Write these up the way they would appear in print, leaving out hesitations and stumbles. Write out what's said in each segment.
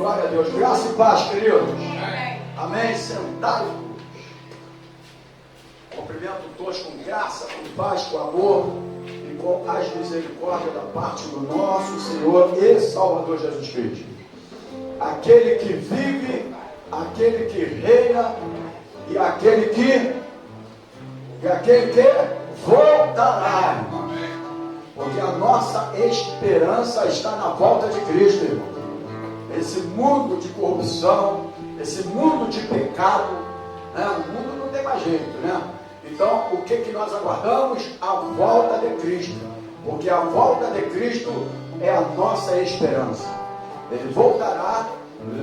Glória a Deus. Graça e paz, queridos. Amém. Sentados. Cumprimento todos com graça, com paz, com amor e com as misericórdias da parte do nosso Senhor e Salvador Jesus Cristo. Aquele que vive, aquele que reina e aquele que voltará. Porque a nossa esperança está na volta de Cristo, irmão. Esse mundo de corrupção, esse mundo de pecado, né? O mundo não tem mais jeito, né? Então, o que nós aguardamos? A volta de Cristo. Porque a volta de Cristo é a nossa esperança. Ele voltará,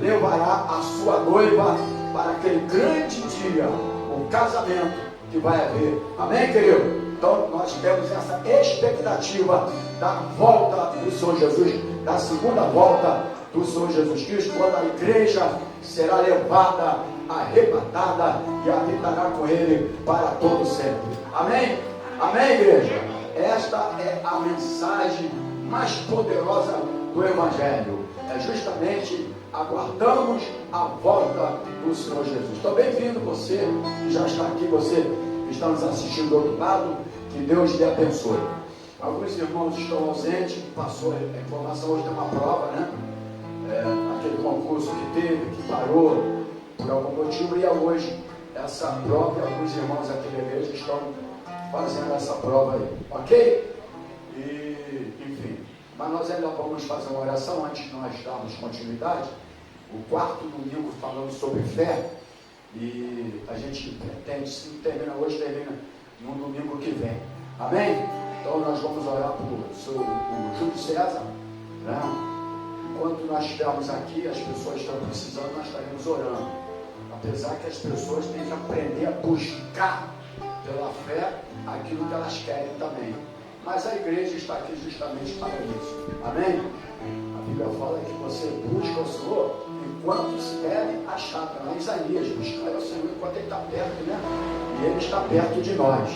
levará a sua noiva para aquele grande dia, o casamento que vai haver. Amém, querido? Então, nós temos essa expectativa da volta do Senhor Jesus, da segunda volta do Senhor Jesus Cristo, quando a igreja será levada, arrebatada e habitará com Ele para todo sempre. Amém? Amém, igreja? Esta é a mensagem mais poderosa do Evangelho. É justamente aguardamos a volta do Senhor Jesus. Então, bem-vindo você que já está aqui, você que está nos assistindo do outro lado, que Deus lhe abençoe. Alguns irmãos estão ausentes, passou a informação, hoje tem uma prova, né? Aquele concurso que teve, que parou por algum motivo, e hoje essa prova, e alguns irmãos aqui da igreja estão fazendo essa prova aí, ok? E, enfim, mas nós ainda vamos fazer uma oração antes de nós darmos continuidade. O quarto domingo falando sobre fé, e a gente pretende, se não termina hoje, termina no domingo que vem. Amém? Então nós vamos orar por o Júlio César, né? Enquanto nós estivermos aqui, as pessoas estão precisando, nós estaremos orando. Apesar que as pessoas têm que aprender a buscar pela fé aquilo que elas querem também. Mas a igreja está aqui justamente para isso. Amém? A Bíblia fala que você busca o Senhor enquanto se deve achar. Para Isaías, buscar o Senhor enquanto Ele está perto, né? E Ele está perto de nós.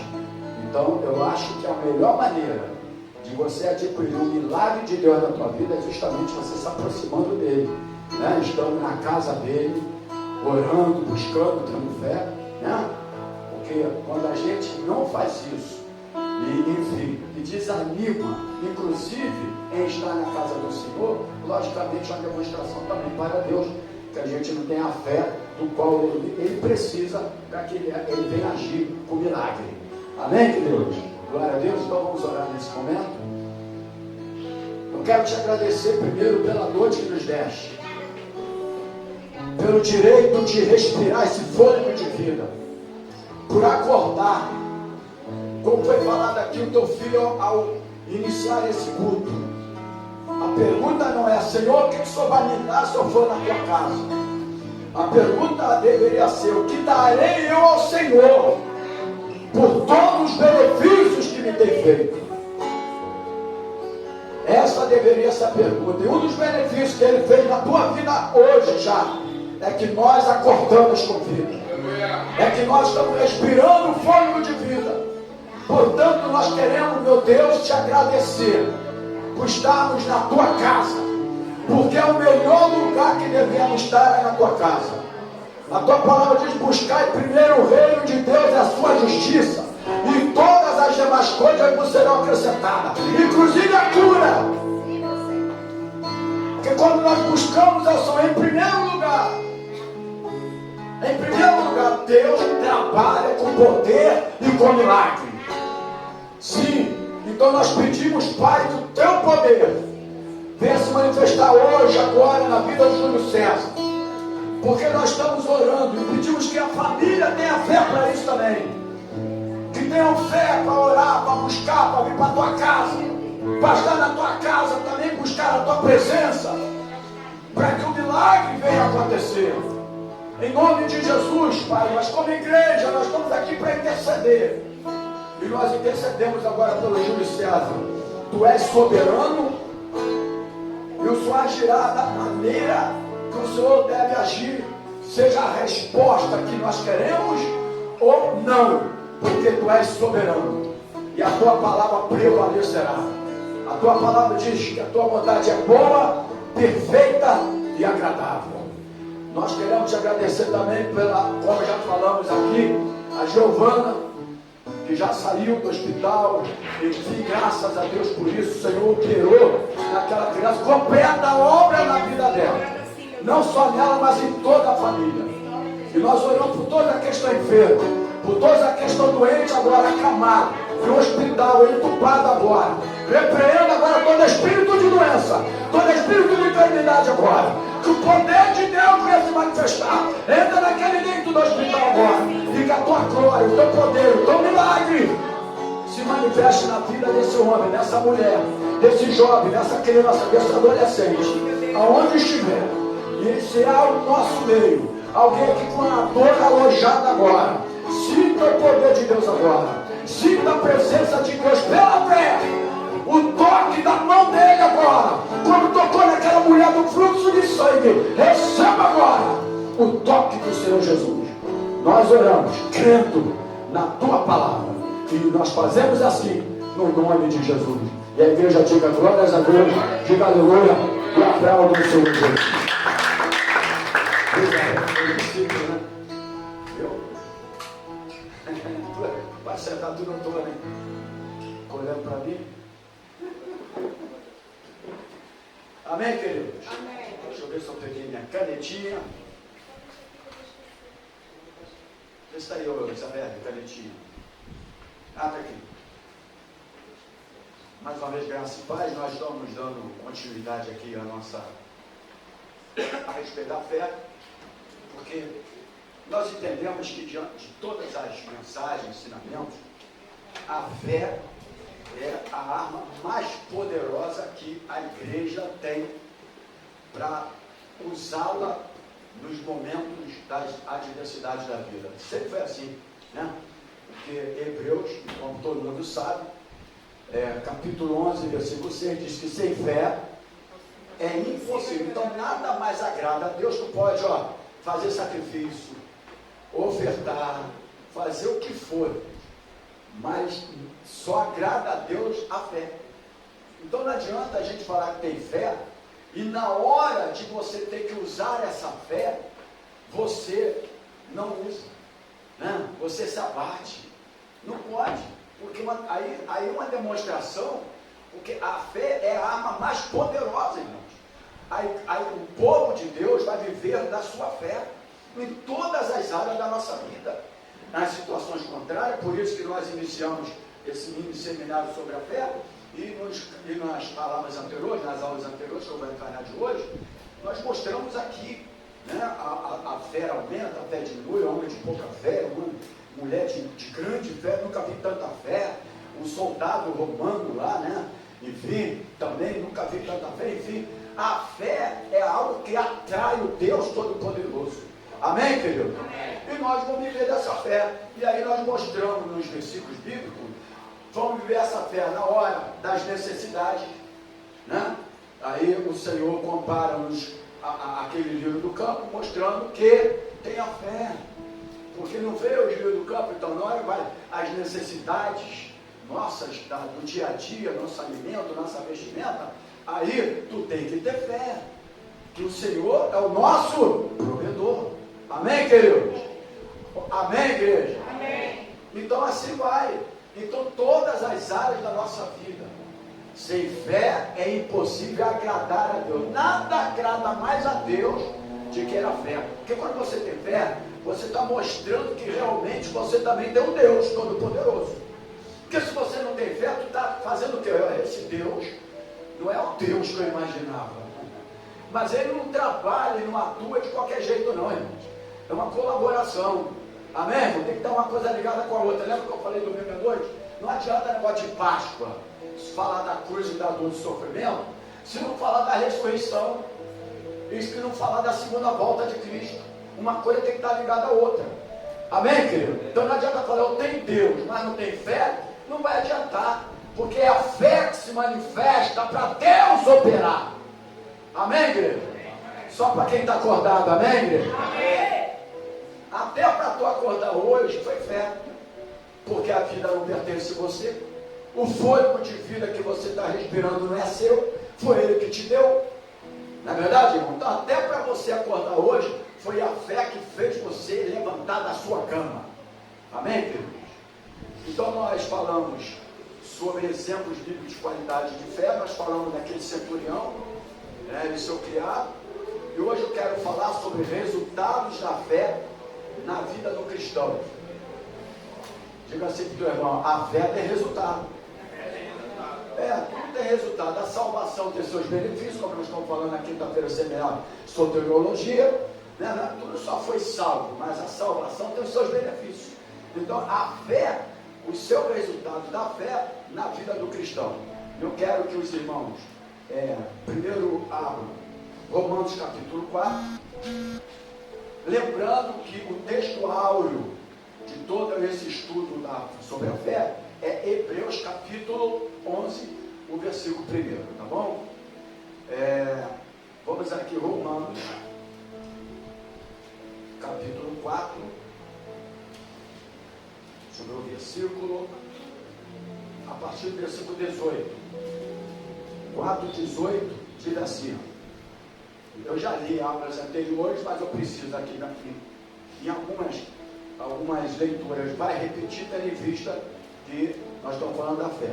Então, eu acho que a melhor maneira de você adquirir o milagre de Deus na tua vida é justamente você se aproximando dele, né? Estando na casa dele, orando, buscando, tendo fé, né? Porque quando a gente não faz isso, e desanima, inclusive em estar na casa do Senhor, logicamente é uma demonstração também para Deus que a gente não tem a fé do qual ele precisa para que ele venha agir com milagre. Amém, que Deus? Glória a Deus. Então vamos orar nesse momento. Eu quero te agradecer primeiro pela noite que nos deste, pelo direito de respirar esse fôlego de vida, por acordar, como foi falado aqui, o teu filho ao iniciar esse culto. A pergunta não é: Senhor, o que o Senhor vai me dar se eu for na tua casa? A pergunta deveria ser: o que darei eu ao Senhor por todos os benefícios que me tem feito? Essa deveria ser a pergunta. E um dos benefícios que Ele fez na tua vida hoje já é que nós acordamos com vida, é que nós estamos respirando o fôlego de vida. Portanto, nós queremos, meu Deus, te agradecer por estarmos na tua casa, porque é o melhor lugar que devemos estar é na tua casa. A tua palavra diz: buscar primeiro o reino de Deus e a sua justiça, e todas as demais coisas vos serão acrescentadas, inclusive a cura. Porque quando nós buscamos ao Senhor em primeiro lugar, Deus trabalha com poder e com milagre. Sim, então nós pedimos, Pai, que o teu poder venha se manifestar hoje, agora, na vida do Júlio César. Porque nós estamos orando e pedimos que a família tenha fé para isso também. Que tenham fé para orar, para buscar, para vir para a tua casa, para estar na tua casa também, buscar a tua presença, para que o milagre venha acontecer. Em nome de Jesus, Pai, nós como igreja, nós estamos aqui para interceder. E nós intercedemos agora pelo Júlio César. Tu és soberano, e o Senhor agirá da maneira que o Senhor deve agir, seja a resposta que nós queremos ou não, porque Tu és soberano, e a Tua palavra prevalecerá. A Tua palavra diz que a Tua vontade é boa, perfeita e agradável. Nós queremos te agradecer também pela, como já falamos aqui, a Giovana, que já saiu do hospital, e graças a Deus por isso, o Senhor operou naquela criança, completa a obra na vida dela, não só nela, mas em toda a família. E nós oramos por toda a questão enferma, por toda a questão doente agora, acamado, no hospital, entubado agora. Repreenda agora todo espírito de doença, todo espírito de enfermidade agora. Que o poder de Deus venha se manifestar. Entra naquele leito do hospital agora. E que a tua glória, o teu poder, o teu milagre se manifeste na vida desse homem, dessa mulher, desse jovem, dessa criança, desse adolescente, aonde estiver. E se há o nosso meio alguém aqui com a dor alojada agora, sinta o poder de Deus agora, sinta a presença de Deus pela fé, o toque da mão dele agora, quando tocou naquela mulher do fluxo de sangue, receba agora o toque do Senhor Jesus. Nós oramos crendo na tua palavra e nós fazemos assim no nome de Jesus. E a igreja diga glórias a Deus, diga aleluia e aplauda o Senhor Jesus. Vai sentar, tu não estou, né? Olhando para mim. Amém, queridos? Amém. Deixa eu ver se eu peguei minha canetinha. Vê se está aí, Isabel, canetinha. Ah, está aqui. Mais uma vez, graças e paz, nós estamos dando continuidade aqui a respeito da fé, porque nós entendemos que diante de todas as mensagens, ensinamentos, a fé é a arma mais poderosa que a igreja tem para usá-la nos momentos das adversidades da vida. Sempre foi assim, né? Porque Hebreus, como todo mundo sabe, capítulo 11, versículo 6, diz que sem fé é impossível. Então nada mais agrada a Deus. Tu pode, fazer sacrifício, ofertar, fazer o que for, mas só agrada a Deus a fé. Então não adianta a gente falar que tem fé e na hora de você ter que usar essa fé, você não usa, né? Você se abate. Não pode, porque aí uma demonstração, porque a fé é a arma mais poderosa, irmãos. Aí o povo de Deus vai viver da sua fé em todas as áreas da nossa vida. Nas situações contrárias, por isso que nós iniciamos esse mini seminário sobre a fé, e nas palavras anteriores, nas aulas anteriores que eu vou entrar de hoje, nós mostramos aqui, né, a fé aumenta, a fé diminui, homem de pouca fé, mulher de grande fé, nunca vi tanta fé, um soldado romano lá, né, enfim, também nunca vi tanta fé, enfim, a fé é algo que atrai o Deus Todo-Poderoso. Amém, querido? Amém. E nós vamos viver dessa fé. E aí nós mostramos nos versículos bíblicos, vamos viver essa fé na hora das necessidades, né? Aí o Senhor compara-nos aquele lírio do campo, mostrando que tem a fé. Porque não veio o lírio do campo, então na hora vai as necessidades nossas do dia a dia, nosso alimento, nossa vestimenta, aí tu tem que ter fé, que o Senhor é o nosso provedor. Amém, queridos? Amém, igreja? Amém. Então assim vai. Então todas as áreas da nossa vida, sem fé é impossível agradar a Deus. Nada agrada mais a Deus do que a fé. Porque quando você tem fé, você está mostrando que realmente você também tem um Deus Todo-Poderoso. Porque se você não tem fé, tu está fazendo o quê? Esse Deus não é o Deus que eu imaginava. Mas ele não trabalha, ele não atua de qualquer jeito não, irmãos. É uma colaboração. Amém, irmão? Tem que estar uma coisa ligada com a outra. Lembra que eu falei domingo à noite? Não adianta negócio de Páscoa, falar da cruz e da dor do sofrimento, se não falar da ressurreição, e se não falar da segunda volta de Cristo. Uma coisa tem que estar ligada à outra. Amém, querido? Então não adianta falar, eu tenho Deus, mas não tenho fé, não vai adiantar. Porque é a fé que se manifesta para Deus operar. Amém, igreja? Só para quem está acordado, amém, igreja? Amém. Até para tu acordar hoje foi fé. Porque a vida não pertence a você. O fôlego de vida que você está respirando não é seu. Foi Ele que te deu. Não é verdade, irmão? Então, até para você acordar hoje, foi a fé que fez você levantar da sua cama. Amém, queridos? Então, nós falamos sobre exemplos bíblicos de qualidade de fé. Nós falamos daquele centurião, de seu criado. E hoje eu quero falar sobre resultados da fé na vida do cristão. Diga assim para o teu irmão: a fé tem resultado. Tudo tem resultado. A salvação tem seus benefícios, como nós estamos falando na quinta-feira seminal, soteriologia. Tudo só foi salvo, mas a salvação tem os seus benefícios. Então, a fé, os seus resultados da fé na vida do cristão. Eu quero que os irmãos primeiro abram Romanos capítulo 4, lembrando que o texto áureo de todo esse estudo sobre a fé é Hebreus capítulo 11, o versículo 1, tá bom? Vamos aqui, Romanos capítulo 4, sobre o versículo, a partir do versículo 18. 4:18 diz assim: eu já li aulas anteriores, mas eu preciso aqui em algumas leituras vai repetir, tendo em vista que nós estamos falando da fé,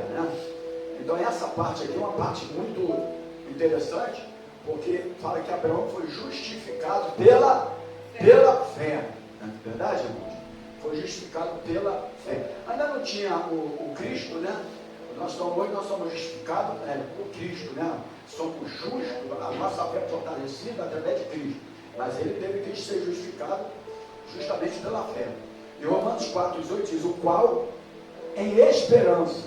Então essa parte aqui é uma parte muito interessante, porque fala que Abraão foi justificado pela fé. Não é verdade, irmãos? Foi justificado pela fé. Ainda não tinha o Cristo, Hoje nós somos justificados por Cristo, Somos justos, a nossa fé é fortalecida através de Cristo. Mas ele teve que ser justificado justamente pela fé. E Romanos 4:18 diz: o qual, em esperança,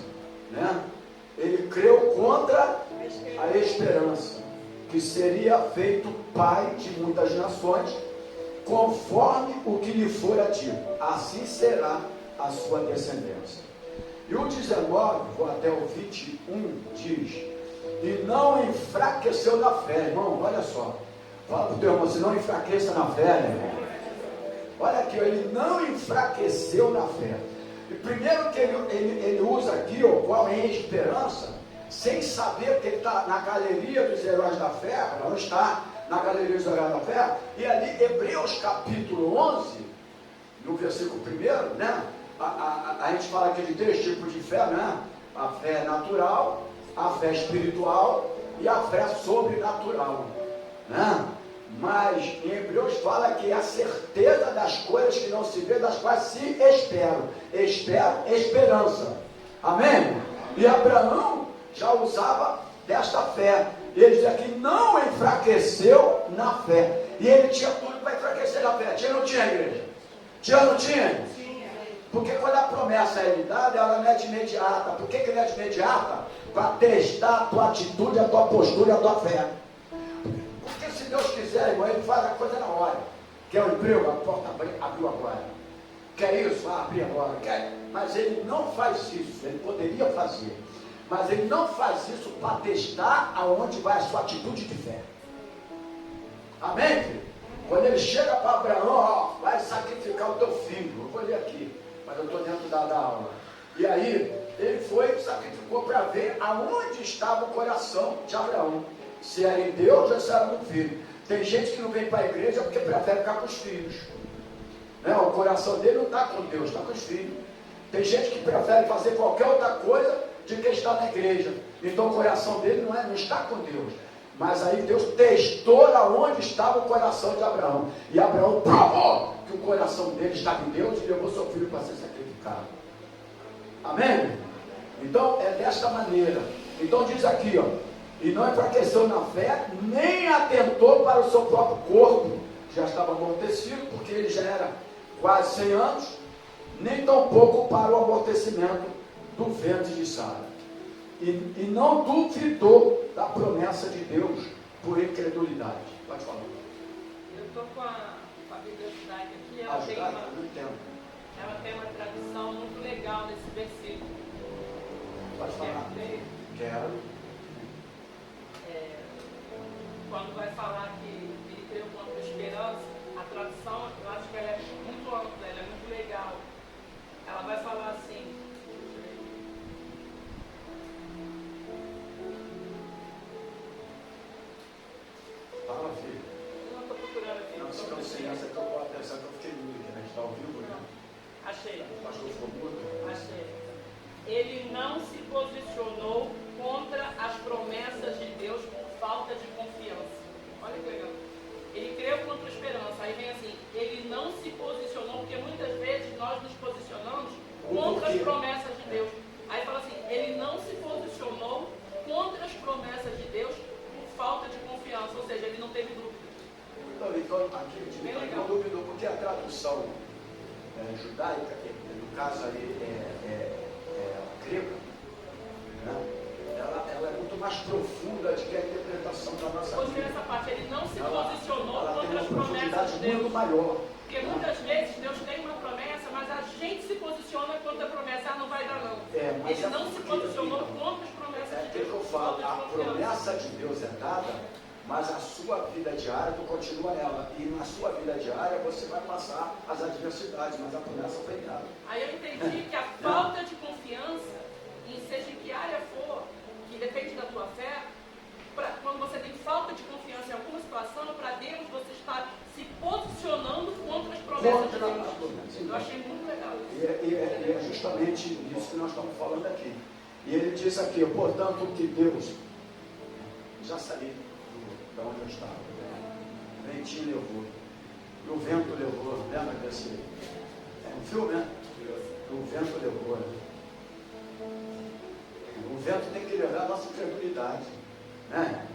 ele creu contra a esperança, que seria feito pai de muitas nações, conforme o que lhe fora dito, assim será a sua descendência. E o 19, vou até o 21, diz: e não enfraqueceu na fé. Irmão, olha só, fala para o teu irmão: se não enfraqueça na fé, irmão. Olha aqui, ele não enfraqueceu na fé. E primeiro que ele usa aqui, o qual é esperança, sem saber que ele está na galeria dos heróis da fé. Não está na galeria dos heróis da fé. E ali, Hebreus capítulo 11, no versículo 1, a gente fala aqui de 3 tipos de fé, A fé natural, a fé espiritual e a fé sobrenatural, Mas em Hebreus fala que é a certeza das coisas que não se vê, das quais se esperam. Esperança. Amém? E Abraão já usava desta fé. Ele diz aqui: não enfraqueceu na fé. E ele tinha tudo para enfraquecer na fé. Tinha ou não tinha, igreja? Tinha ou não tinha? Porque quando a promessa é lhe dada, ela não é de imediata. Por que não é de imediata? Para testar a tua atitude, a tua postura e a tua fé. Porque se Deus quiser, irmão, ele faz a coisa na hora. Quer um emprego? A porta abriu agora. Quer isso? Vai abrir agora. Quer? Mas ele não faz isso. Ele poderia fazer. Mas ele não faz isso para testar aonde vai a sua atitude de fé. Amém, filho? Quando ele chega para Abraão, vai sacrificar o teu filho. Eu vou ler aqui, mas eu estou dentro da aula. E aí, ele foi e sacrificou para ver aonde estava o coração de Abraão. Se era em Deus ou se era no filho. Tem gente que não vem para a igreja porque prefere ficar com os filhos. O coração dele não está com Deus, está com os filhos. Tem gente que prefere fazer qualquer outra coisa de que estar na igreja. Então o coração dele não está com Deus. Mas aí Deus testou aonde estava o coração de Abraão. E Abraão provou que o coração dele estava em Deus e levou seu filho para ser sacrificado. Amém? Então é desta maneira. Então diz aqui, e não enfraqueceu na fé, nem atentou para o seu próprio corpo. Já estava amortecido, porque ele já era quase 100 anos. Nem tampouco para o amortecimento do ventre de Sara. E não duvidou da promessa de Deus por incredulidade. Pode falar. Eu estou com a biblioteca aqui. Ela tem uma tradução muito legal nesse versículo. Pode falar. Quero. Quando vai falar que ele creu contra a esperança, a tradução, eu acho que ela é muito ampla, ela é muito legal. Ela vai falar assim: Achei. O pastor ficou mudo. Achei. Ele não se posicionou contra as promessas de Deus por falta de confiança. Olha que legal. Ele creu contra a esperança. Aí vem assim, ele não se posicionou, porque muitas vezes nós nos posicionamos contra as promessas de Deus. Aí fala assim, ele não se posicionou contra as promessas de Deus por falta de confiança. Ou seja, ele não teve dúvida. Então aqui não duvidou, porque a tradução judaica, no caso ali grega, né? Ela é muito mais profunda do que a interpretação da nossa Gostei Bíblia. dessa parte, ele não se posicionou Ela tem contra uma as promessas profundidade de Deus. muito maior. Porque muitas vezes Deus tem uma promessa, mas a gente se posiciona contra a promessa, não vai dar não. Mas ele não se posicionou contra as promessas de aquilo Deus. que eu falo, a promessa de Deus é dada, mas a sua vida diária tu continua nela. E na sua vida diária você vai passar as adversidades, mas a promessa foi dada. Aí eu entendi que a falta de confiança, em seja em que área for, que depende da tua fé, quando você tem falta de confiança em alguma situação, para Deus você está se posicionando contra as promessas de Deus. Eu achei muito legal isso. E é justamente isso que nós estamos falando aqui. E ele diz aqui, portanto, que Deus já saí de onde eu estava. O ventinho levou. E o vento levou. Lembra desse? É um filme, né? O vento levou. O vento tem que levar a nossa credulidade. Né?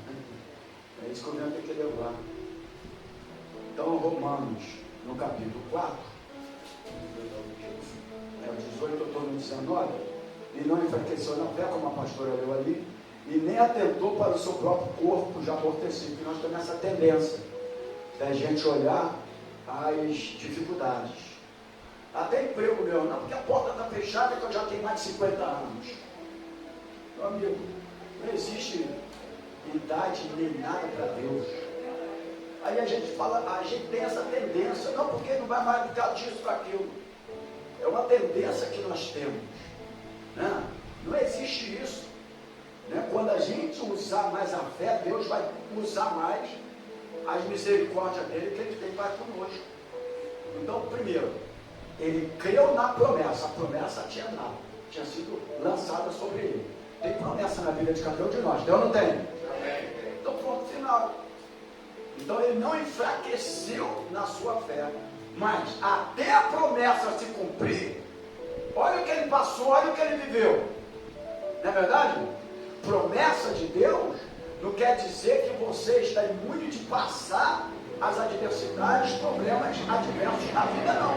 É isso que o vento tem que levar. Então, Romanos, no capítulo 4, o 18 eu estou no 19, e não enfraqueceu na fé, como a pastora leu ali, e nem atentou para o seu próprio corpo já amortecido, que nós temos essa tendência da gente olhar as dificuldades. Até emprego meu, não, porque a porta está fechada que eu já tenho mais de 50 anos. Meu amigo, não existe idade nem nada para Deus. Aí a gente fala, a gente tem essa tendência, não, porque não vai mais ficar disso para aquilo. É uma tendência que nós temos. Né? Não existe isso. Né? Quando a gente usar mais a fé, Deus vai usar mais as misericórdias dele que ele tem para conosco. Então, primeiro, ele creu na promessa. A promessa tinha dado, tinha sido lançada sobre ele. Tem promessa na vida de cada um de nós, tem ou não tem? Então, pronto, final. Então, ele não enfraqueceu na sua fé, mas até a promessa se cumprir, olha o que ele passou, olha o que ele viveu. Não é verdade? Promessa de Deus não quer dizer que você está imune de passar as adversidades, problemas adversos na vida, não.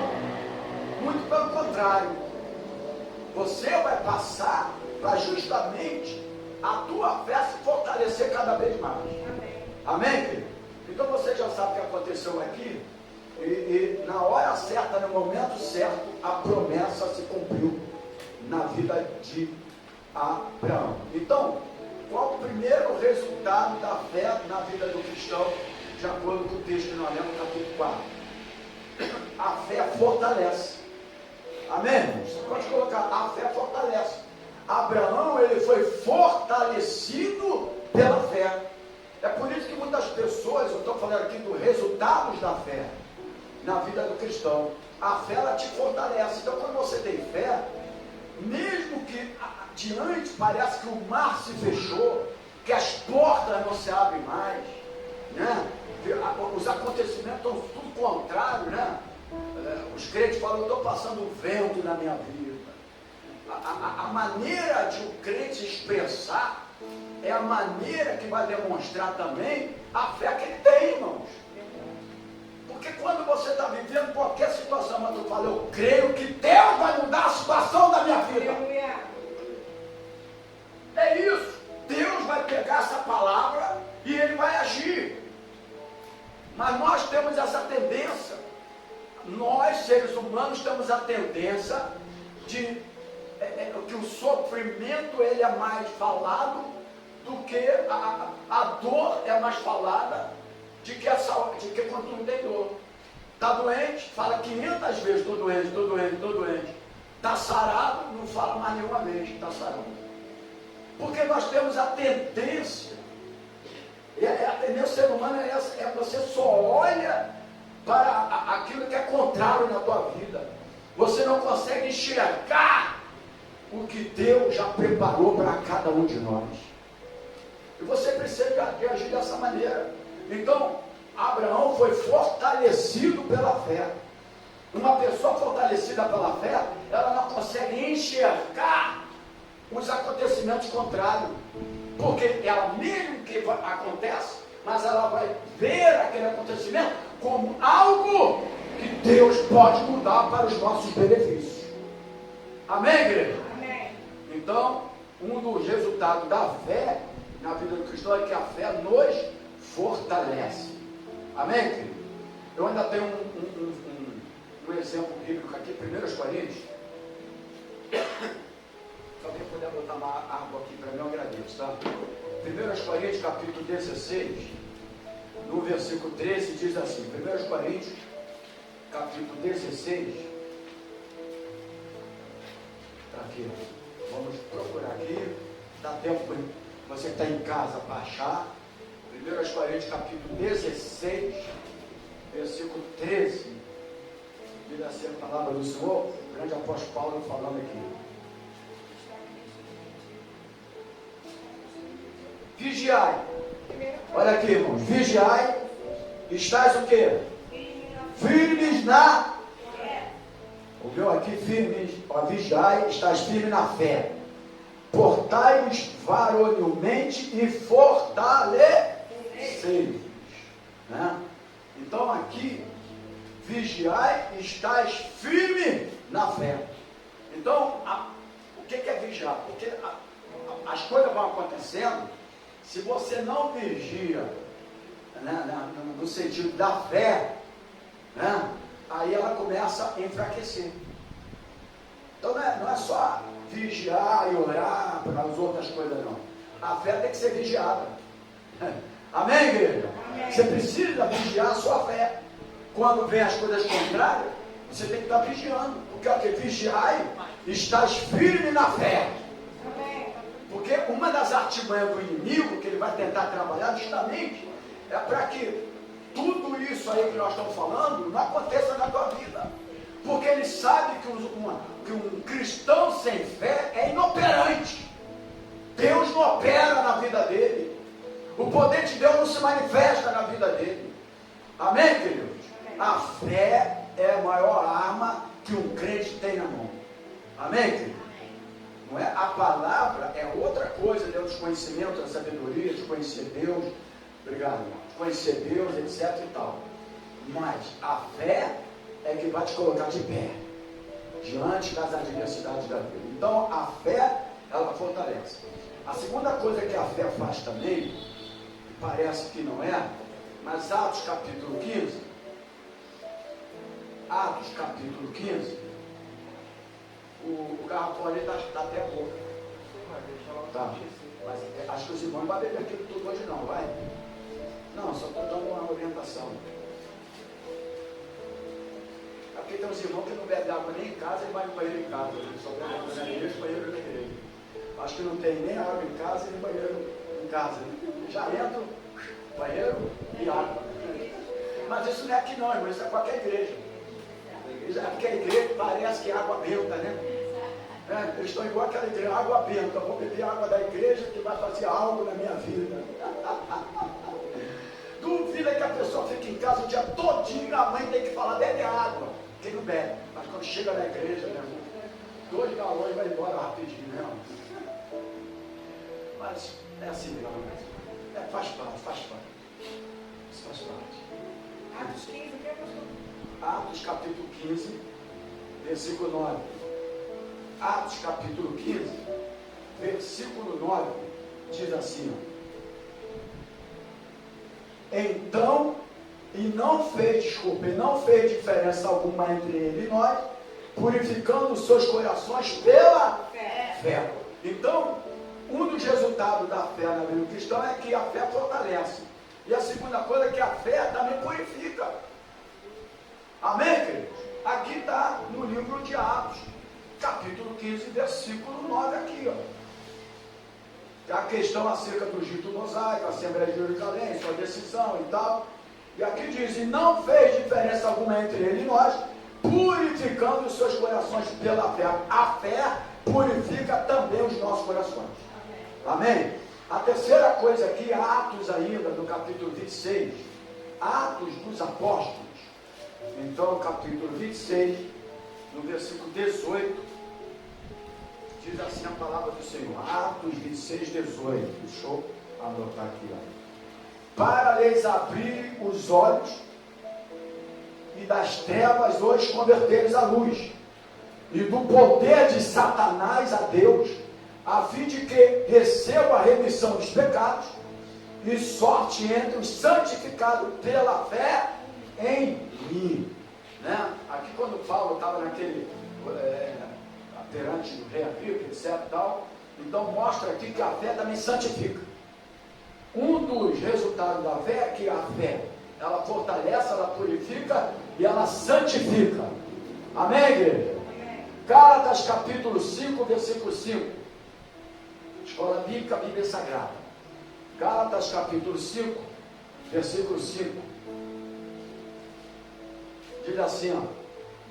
Muito pelo contrário. Você vai passar para justamente a tua fé se fortalecer cada vez mais. Amém? Amém, querido? Então você já sabe o que aconteceu aqui. E na hora certa, no momento certo, a promessa se cumpriu na vida de Abraão. Então, qual o primeiro resultado da fé na vida do cristão, de acordo com o texto que nós lemos no capítulo 4? A fé fortalece. Amém? Você pode colocar, a fé fortalece. Abraão, ele foi fortalecido pela fé. É por isso que muitas pessoas, eu estou falando aqui dos resultados da fé na vida do cristão. A fé, ela te fortalece. Então, quando você tem fé, mesmo que diante parece que o mar se fechou, que as portas não se abrem mais, né? Os acontecimentos estão tudo contrário, né? Os crentes falam, eu estou passando um vento na minha vida. A maneira de o crente expressar é a maneira que vai demonstrar também a fé que ele tem, irmãos. Porque quando você está vivendo qualquer situação, mas tu fala, eu creio que Deus vai mudar a situação da minha vida. É isso. Deus vai pegar essa palavra e ele vai agir. Mas nós temos essa tendência. Nós, seres humanos, temos a tendência de que o sofrimento ele é mais falado do que a dor é mais falada de que quando tu não tem dor. Está doente, fala 500 vezes, estou doente, estou doente, estou doente. Está sarado, não fala mais nenhuma vez, está sarado. Porque nós temos a tendência, a tendência ser humana é essa, você só olha para aquilo que é contrário na tua vida. Você não consegue enxergar o que Deus já preparou para cada um de nós. E você precisa de agir dessa maneira. Então, Abraão foi fortalecido pela fé. Uma pessoa fortalecida pela fé, ela não consegue enxergar os acontecimentos contrários. Porque ela mesmo que acontece, mas ela vai ver aquele acontecimento como algo que Deus pode mudar para os nossos benefícios. Amém, igreja? Amém. Então, um dos resultados da fé na vida do cristão é que a fé nos fortalece. Amém, querido? Eu ainda tenho um exemplo bíblico aqui, 1 Coríntios. Se alguém puder botar uma água aqui para mim, eu agradeço, tá? 1 Coríntios, capítulo 16, no versículo 13, diz assim, 1 Coríntios, capítulo 16, está aqui, vamos procurar aqui, dá tempo, você que está em casa, baixar, 1 Coríntios, capítulo 16, versículo 13, diz assim a palavra do Senhor, o grande apóstolo Paulo falando aqui. Vigiai. Olha aqui, irmãos. Vigiai. Estais o quê? Firmes na fé. Ouviu aqui? Firmes. Ó, vigiai. Estais firmes na fé. Portai-vos varonilmente e fortalecei-vos. Né? Então aqui, vigiai. Estais firmes na fé. Então, o que é vigiar? Porque as coisas vão acontecendo. Se você não vigia, né, no sentido da fé, né, aí ela começa a enfraquecer. Então não é só vigiar e orar para as outras coisas, não. A fé tem que ser vigiada. Amém, igreja? Amém. Você precisa vigiar a sua fé. Quando vem as coisas contrárias, você tem que estar vigiando. Porque o que? Vigiai, estás firme na fé. Porque uma das artimanhas do inimigo que ele vai tentar trabalhar justamente é para que tudo isso aí que nós estamos falando não aconteça na tua vida. Porque ele sabe que um cristão sem fé é inoperante. Deus não opera na vida dele. O poder de Deus não se manifesta na vida dele. Amém, queridos? A fé é a maior arma que um crente tem na mão. Amém, queridos? Não é? A palavra é outra coisa, né? Os conhecimentos, a sabedoria, de conhecer Deus, obrigado, de conhecer Deus, etc e tal. Mas a fé é que vai te colocar de pé, diante das adversidades da vida. Então a fé, ela fortalece. A segunda coisa que a fé faz também, que parece que não é, mas Atos capítulo 15, o garrafão ali está até a boca. Tá. Mas acho que os irmãos não vão beber aquilo tudo hoje não, vai? Não, só estou dando uma orientação. Aqui tem uns irmãos que não bebem água nem em casa e vai no banheiro em casa. Só bebe água na igreja e banheiro na igreja. Acho que não tem nem água em casa e nem banheiro em casa. Já entra, banheiro e água. Mas isso não é aqui não, irmão, isso é qualquer igreja. É porque a igreja parece que é água benta, né? Eles estão igual aquela igreja, água benta. Eu vou beber água da igreja que vai fazer algo na minha vida. Duvida que a pessoa fique em casa o dia todinho, a mãe tem que falar, bebe água. Quem não bebe? Mas quando chega na igreja, né, 2 galões vai embora rapidinho, né? Mas é assim mesmo. Faz parte. Isso faz parte. Atos 15, o que é, pastor? Atos capítulo 15, versículo 9. Atos capítulo 15, versículo 9, diz assim: então, e não fez diferença alguma entre ele e nós, purificando os seus corações pela fé. Então, um dos resultados da fé na vida cristã é que a fé fortalece. E a segunda coisa é que a fé também purifica. Amém, queridos? Aqui está no livro de Atos, capítulo 15, versículo 9 aqui, ó. A questão acerca do rito mosaico, a Assembleia de Jerusalém, sua decisão e tal. E aqui diz, e não fez diferença alguma entre ele e nós, purificando os seus corações pela fé. A fé purifica também os nossos corações. Amém? A terceira coisa aqui, Atos ainda, no capítulo 26, Atos dos Apóstolos. Então, capítulo 26, no versículo 18, diz assim a palavra do Senhor. Atos 26, 18. Deixa eu anotar aqui, ó. Para lhes abrir os olhos e das trevas os converteres à luz, e do poder de Satanás a Deus, a fim de que receba a remissão dos pecados e sorte entre os santificados pela fé em mim. Né? Aqui quando Paulo estava naquele perante o rei Agripa, etc. Tal, então mostra aqui que a fé também santifica. Um dos resultados da fé é que a fé, ela fortalece, ela purifica e ela santifica. Amém, igreja? Gálatas capítulo 5, versículo 5. Escola Bíblica, Bíblia Sagrada. Gálatas capítulo 5, versículo 5. Diz assim, ó.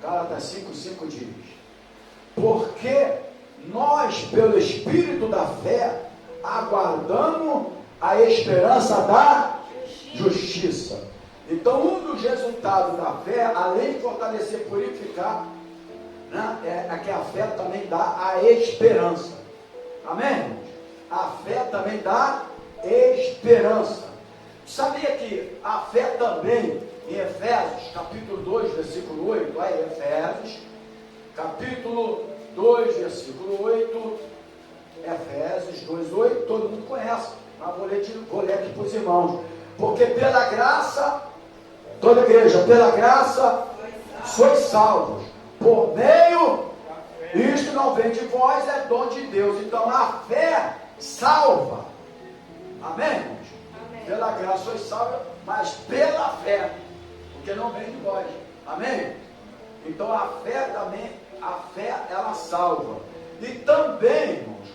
Gálatas 5, 5 diz: porque nós, pelo Espírito da fé, aguardamos a esperança da justiça. Então, um dos resultados da fé, além de fortalecer e purificar, né, é que a fé também dá a esperança. Amém? A fé também dá esperança. Sabia que a fé também, em Efésios, capítulo 2, versículo 8, aí Efésios, capítulo 2, versículo 8, Efésios 2, 8, todo mundo conhece, mas vou ler aqui para os irmãos. Porque pela graça, toda a igreja, pela graça, sois salvos, por meio, isto não vem de vós, é dom de Deus. Então a fé salva. Amém, irmãos? Amém. Pela graça sois salvos, mas pela fé, porque não vem de vós. Amém? Então a fé também, a fé ela salva. E também, irmãos,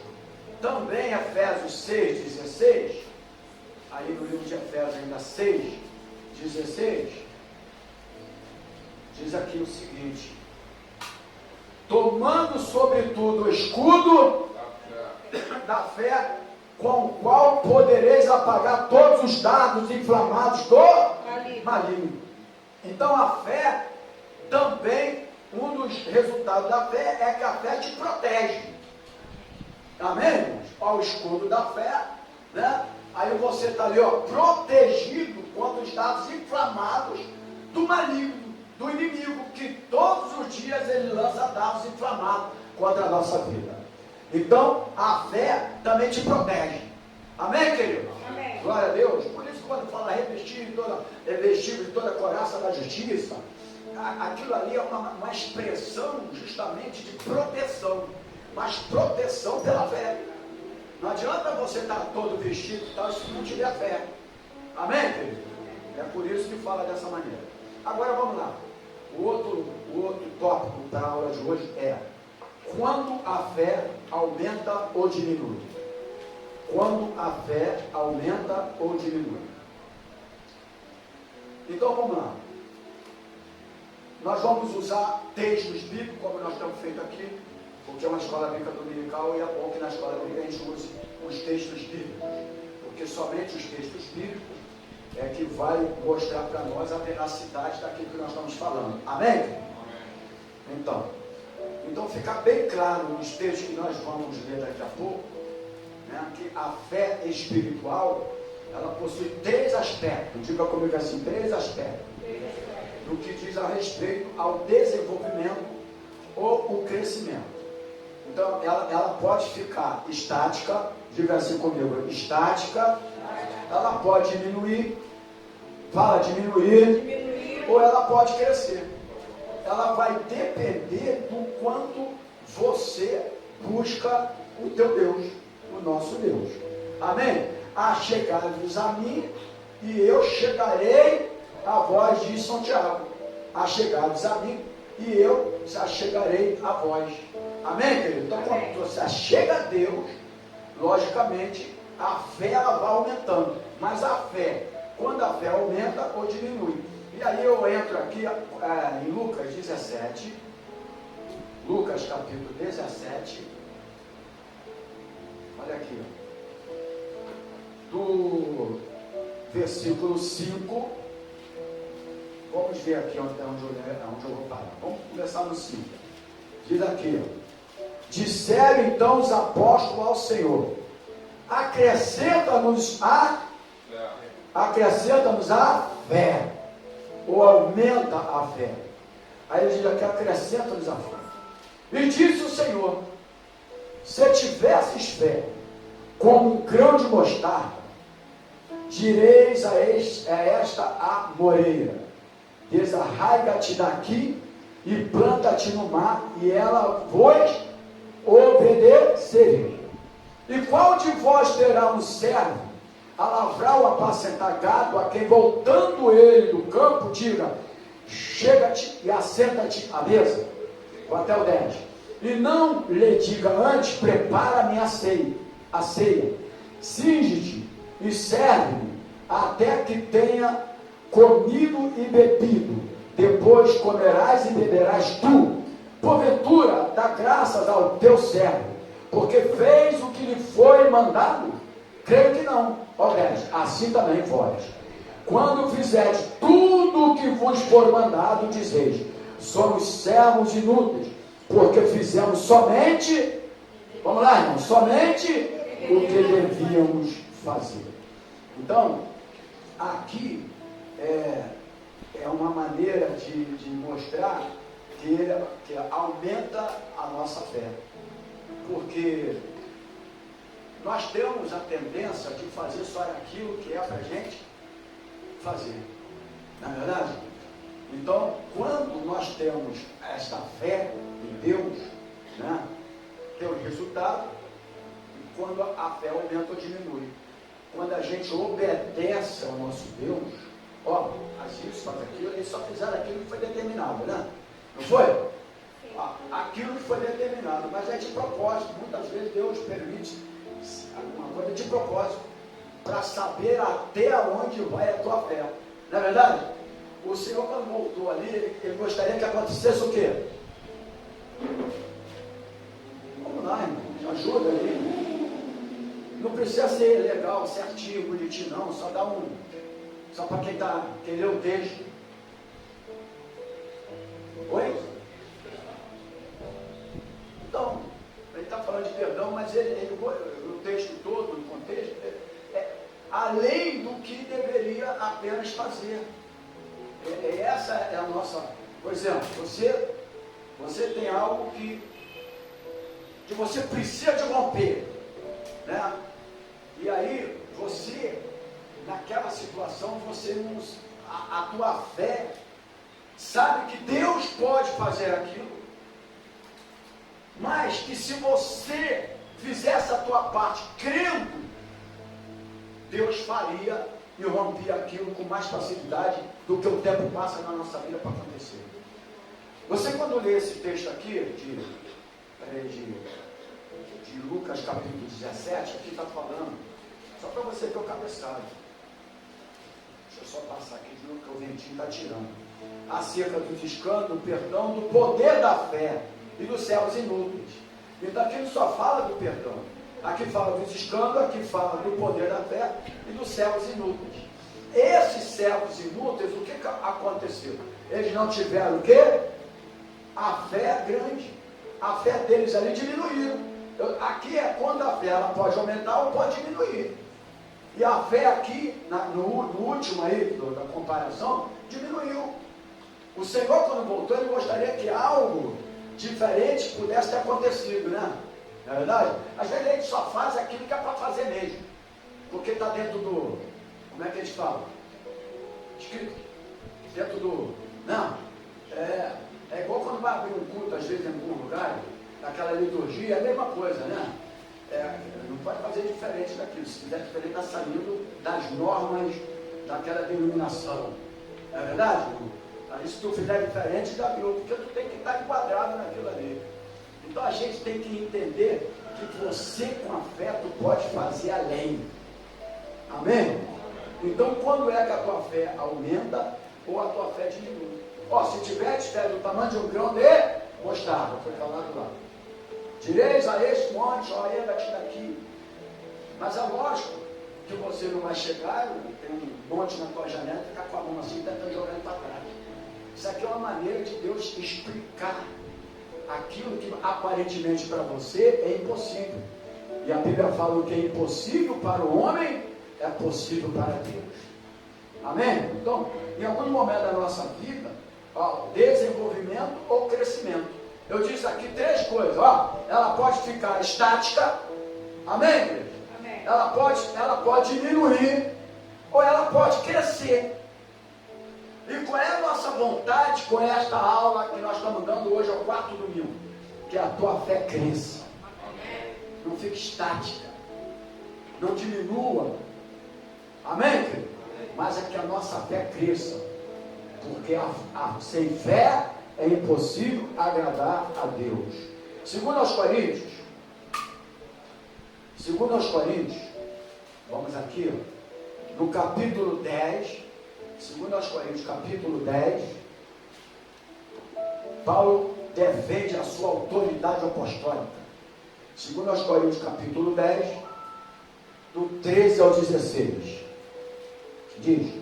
também Efésios 6, 16, aí no livro de Efésios ainda 6, 16, diz aqui o seguinte: tomando sobretudo o escudo da fé, com o qual podereis apagar todos os dardos inflamados do maligno. Então a fé também, um dos resultados da fé é que a fé te protege. Amém, irmãos? Ó, o escudo da fé, né? Aí você está ali, ó, protegido contra os dardos inflamados do maligno, do inimigo, que todos os dias ele lança dardos inflamados contra a nossa vida. Então, a fé também te protege. Amém, querido? Amém. Glória a Deus. Por isso, quando fala revestido de toda a couraça da justiça, aquilo ali é uma expressão justamente de proteção, mas proteção pela fé. Não adianta você estar todo vestido e tal, se não tiver fé. Amém, querido? É por isso que fala dessa maneira. Agora vamos lá. O outro tópico da aula de hoje é: quando a fé aumenta ou diminui? Quando a fé aumenta ou diminui? Então vamos lá. Nós vamos usar textos bíblicos, como nós temos feito aqui, porque é uma escola bíblica dominical e é bom que na escola bíblica a gente use os textos bíblicos, porque somente os textos bíblicos é que vai mostrar para nós a veracidade daquilo que nós estamos falando. Amém? Então fica bem claro nos textos que nós vamos ler daqui a pouco, né, que a fé espiritual, ela possui 3 aspectos. Diga comigo assim, 3 aspectos. No que diz a respeito ao desenvolvimento ou o crescimento. Então, ela pode ficar estática, diga assim comigo, estática, ela pode diminuir, diminuir, ou ela pode crescer. Ela vai depender do quanto você busca o teu Deus, o nosso Deus. Amém? Achegai-vos a mim, e eu chegarei a vós, diz São Tiago. Achegai-vos a mim, e eu achegarei a vós. Amém, querido? Então, quando você achega a Deus, logicamente, a fé ela vai aumentando. Mas a fé, quando a fé aumenta ou diminui? E aí eu entro aqui em Lucas 17, Lucas capítulo 17, olha aqui, do versículo 5, vamos ver aqui onde eu vou parar. Vamos começar no 5. Diz aqui, disseram então os apóstolos ao Senhor, acrescenta-nos a fé, ou aumenta a fé. Aí ele diz aqui, acrescenta-nos a fé. E disse o Senhor, se tivesses fé, como um grão de mostarda, direis a esta amoreira, desarraiga-te daqui e planta-te no mar, e ela vos obedecerei. E qual de vós terá um servo a lavrar ou apacentar gado, a quem voltando ele do campo diga, chega-te e assenta-te à mesa? Vou até o 10. E não lhe diga antes, prepara-me a ceia, cinge-te e serve-me, até que tenha comido e bebido, depois comerás e beberás tu. Porventura, dá graças ao teu servo, porque fez o que lhe foi mandado? Creio que não. Ó 10, assim também vós, quando fizerdes tudo o que vos for mandado, dizeis, somos servos inúteis, porque fizemos somente, vamos lá, irmão, somente o que devíamos fazer. Então, aqui é uma maneira de mostrar que aumenta a nossa fé, porque nós temos a tendência de fazer só aquilo que é para a gente fazer, não é verdade? Então, quando nós temos esta fé em Deus, né, tem um resultado, e quando a fé aumenta ou diminui. Quando a gente obedece ao nosso Deus, faz isso, faz aquilo, eles só fizeram aquilo que foi determinado, né? Não foi? Aquilo que foi determinado, mas é de propósito. Muitas vezes Deus permite alguma coisa de propósito, para saber até onde vai a tua fé. Não é verdade? O Senhor, quando voltou ali, ele gostaria que acontecesse o quê? Vamos lá, irmão, ajuda aí. Não precisa ser legal, certinho, bonitinho, não. Só para quem lê o texto. Oi? Então, ele está falando de perdão, mas o texto todo, no contexto, além do que deveria apenas fazer. Essa é a nossa. Por exemplo, você tem algo que você precisa de romper, né? E aí você, naquela situação, a tua fé sabe que Deus pode fazer aquilo, mas que se você fizesse a tua parte crendo, Deus faria e rompia aquilo com mais facilidade do que o tempo passa na nossa vida para acontecer. Você, quando lê esse texto aqui de Lucas capítulo 17, aqui está falando, só para você ter o cabeçado. Deixa eu só passar aqui de novo, que o ventinho está tirando. Acerca dos escândalos, do perdão, do poder da fé e dos servos inúteis. Então aqui não só fala do perdão, aqui fala dos escândalos, aqui fala do poder da fé e dos servos inúteis. Esses servos inúteis, o que aconteceu? Eles não tiveram o quê? A fé grande. A fé deles ali diminuiu. Aqui é quando a fé ela pode aumentar ou pode diminuir. E a fé aqui, no último aí da comparação, diminuiu. O Senhor, quando voltou, ele gostaria que algo diferente pudesse ter acontecido, né? Não é verdade? Às vezes a gente só faz aquilo que é para fazer mesmo, porque está dentro do, como é que a gente fala? Escrito dentro do, não, é igual quando vai abrir um culto, às vezes em algum lugar, naquela liturgia, é a mesma coisa, né? Não pode fazer diferente daquilo. Se fizer diferente, está saindo das normas daquela denominação, não é verdade? Aí, se tu fizer diferente, dá aquilo, porque tu tem que estar enquadrado naquilo ali. Então a gente tem que entender que você, com a fé, tu pode fazer além. Amém? Então, quando é que a tua fé aumenta ou a tua fé diminui. Ó, se tiver fé do tamanho de um grão de mostarda, foi falado lá. Direis a este monte, ó, erga-te daqui. Mas é lógico que você não vai chegar, tem um monte na tua janela, ficar com a mão assim, tentando jogar ele para trás. Isso aqui é uma maneira de Deus explicar aquilo que aparentemente para você é impossível. E a Bíblia fala: o que é impossível para o homem é possível para Deus. Amém? Então, em algum momento da nossa vida, ó, desenvolvimento ou crescimento. Eu disse aqui 3 coisas. Ó, ela pode ficar estática. Amém, igreja? Amém. Ela pode diminuir ou ela pode crescer. E qual é a nossa vontade com esta aula que nós estamos dando hoje ao 4º domingo? Que a tua fé cresça. Não fique estática. Não diminua. Amém, querido? Mas é que a nossa fé cresça. Porque sem fé é impossível agradar a Deus. Segundo aos Coríntios, vamos aqui, ó, no capítulo 10, segundo aos Coríntios, capítulo 10, Paulo defende a sua autoridade apostólica. Segundo aos Coríntios, capítulo 10, do 13 ao 16, diz: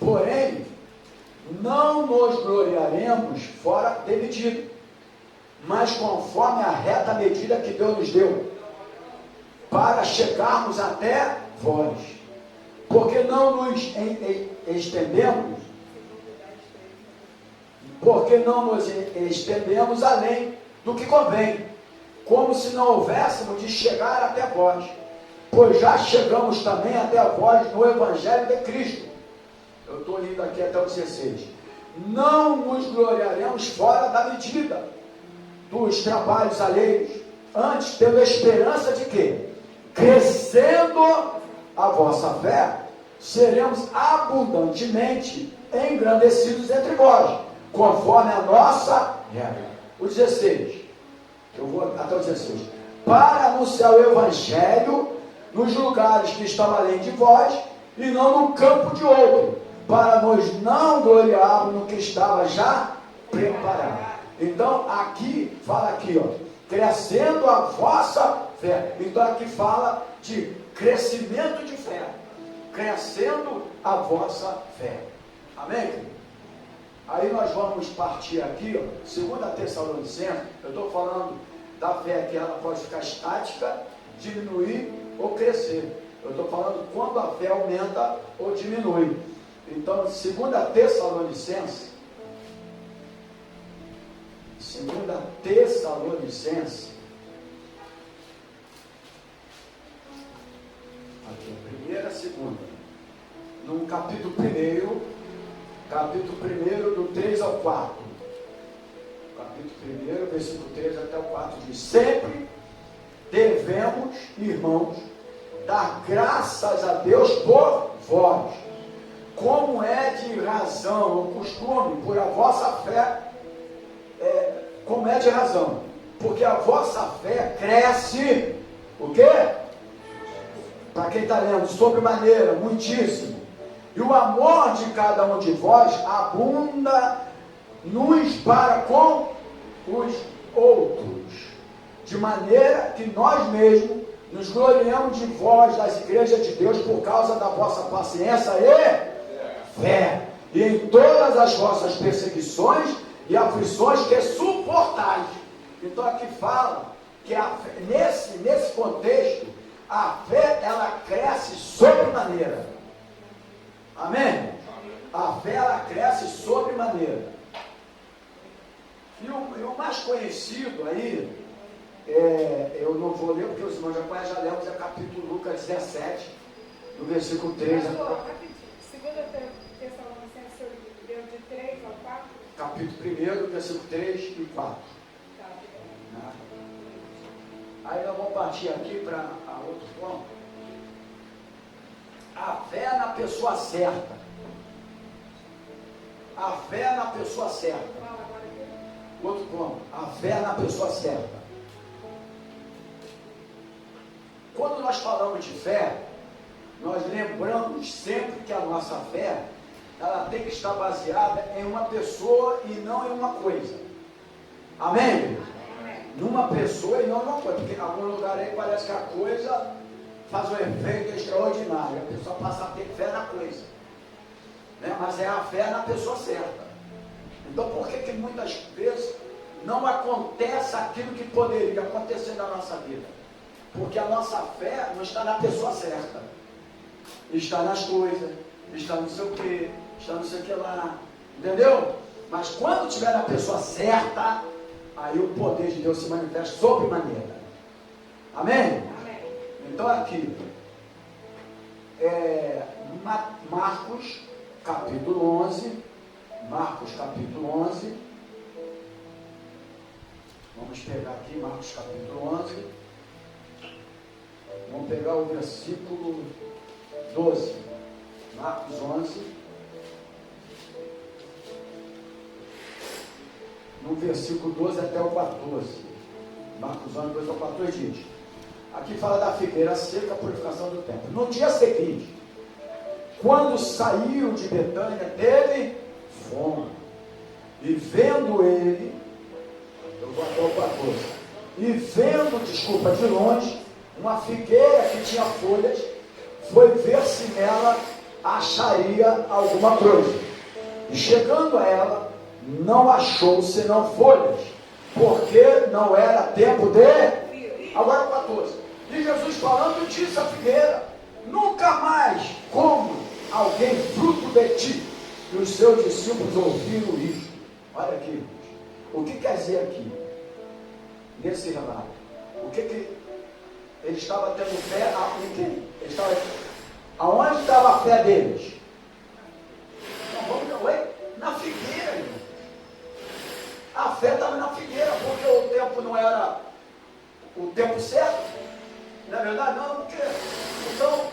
porém, não nos gloriaremos fora de medida, mas conforme a reta medida que Deus nos deu, para chegarmos até vós, porque não nos estendemos além do que convém, como se não houvéssemos de chegar até vós, pois já chegamos também até vós no Evangelho de Cristo. Eu estou indo aqui até o 16. Não nos gloriaremos fora da medida dos trabalhos alheios, antes tendo a esperança de que, crescendo a vossa fé, seremos abundantemente engrandecidos entre vós, conforme a nossa regra. O 16, eu vou até o 16. Para anunciar o Evangelho nos lugares que estão além de vós, e não no campo de outro, para nós não gloriarmos no que estava já preparado. Então, aqui, fala aqui, ó, crescendo a vossa fé. Então, aqui fala de crescimento de fé. Crescendo a vossa fé. Amém? Aí nós vamos partir aqui, ó, 2 Tessalonicenses. Eu estou falando da fé que ela pode ficar estática, diminuir ou crescer. Eu estou falando quando a fé aumenta ou diminui. Então, 2 Tessalonicenses, aqui, a primeira, a segunda, no capítulo 1, do 3 ao 4, capítulo 1, versículo 3 até o 4, diz: sempre devemos, irmãos, dar graças a Deus por vós, como é de razão, ou costume, por a vossa fé, como é de razão, porque a vossa fé cresce, o quê? Para quem está lendo, sobremaneira, muitíssimo, e o amor de cada um de vós abunda nos para com os outros, de maneira que nós mesmos nos gloriamos de vós, das igrejas de Deus, por causa da vossa paciência e fé, e em todas as vossas perseguições e aflições que suportais. Então aqui fala que nesse contexto, a fé, ela cresce sobremaneira. Amém? A fé, ela cresce sobremaneira. E o mais conhecido aí, eu não vou ler porque os irmãos já conhecem, já lemos, é capítulo Lucas 17, do versículo 3 deu de 3 ao 4? Capítulo 1, versículo 3 e 4. Aí nós vamos partir aqui para outro ponto. A fé na pessoa certa. A fé na pessoa certa. Outro ponto. A fé na pessoa certa. Quando nós falamos de fé, nós lembramos sempre que a nossa fé, ela tem que estar baseada em uma pessoa e não em uma coisa. Amém? Numa pessoa e não numa coisa. Porque em algum lugar aí parece que a coisa faz um efeito extraordinário. A pessoa passa a ter fé na coisa. Né? Mas é a fé na pessoa certa. Então por que muitas vezes não acontece aquilo que poderia acontecer na nossa vida? Porque a nossa fé não está na pessoa certa. Está nas coisas, está não sei o que, está não sei o que lá. Entendeu? Mas quando tiver na pessoa certa, aí o poder de Deus se manifesta sobremaneira. Amém? Amém. Então aqui, Marcos capítulo 11. Marcos capítulo 11. Vamos pegar aqui Marcos capítulo 11. Vamos pegar o versículo 12. Marcos 11. No versículo 12 até o 14. Marcos 11, 12 ao 14 diz. Aqui fala da figueira seca, a purificação do templo. No dia seguinte, quando saiu de Betânia, teve fome. E vendo ele, eu vou até o 14. E vendo, de longe, uma figueira que tinha folhas, foi ver se nela acharia alguma coisa. E chegando a ela, não achou senão folhas, porque não era tempo de... Agora o 14. E Jesus falando disse à figueira: nunca mais como alguém fruto de ti. E os seus discípulos ouviram isto. Olha aqui, o que quer dizer aqui, nesse relato? O que ele estava tendo fé em quem? Aonde estava a fé deles? Na figueira, irmão. A fé estava na figueira, porque o tempo não era o tempo certo. Não é verdade? Não, porque. Então,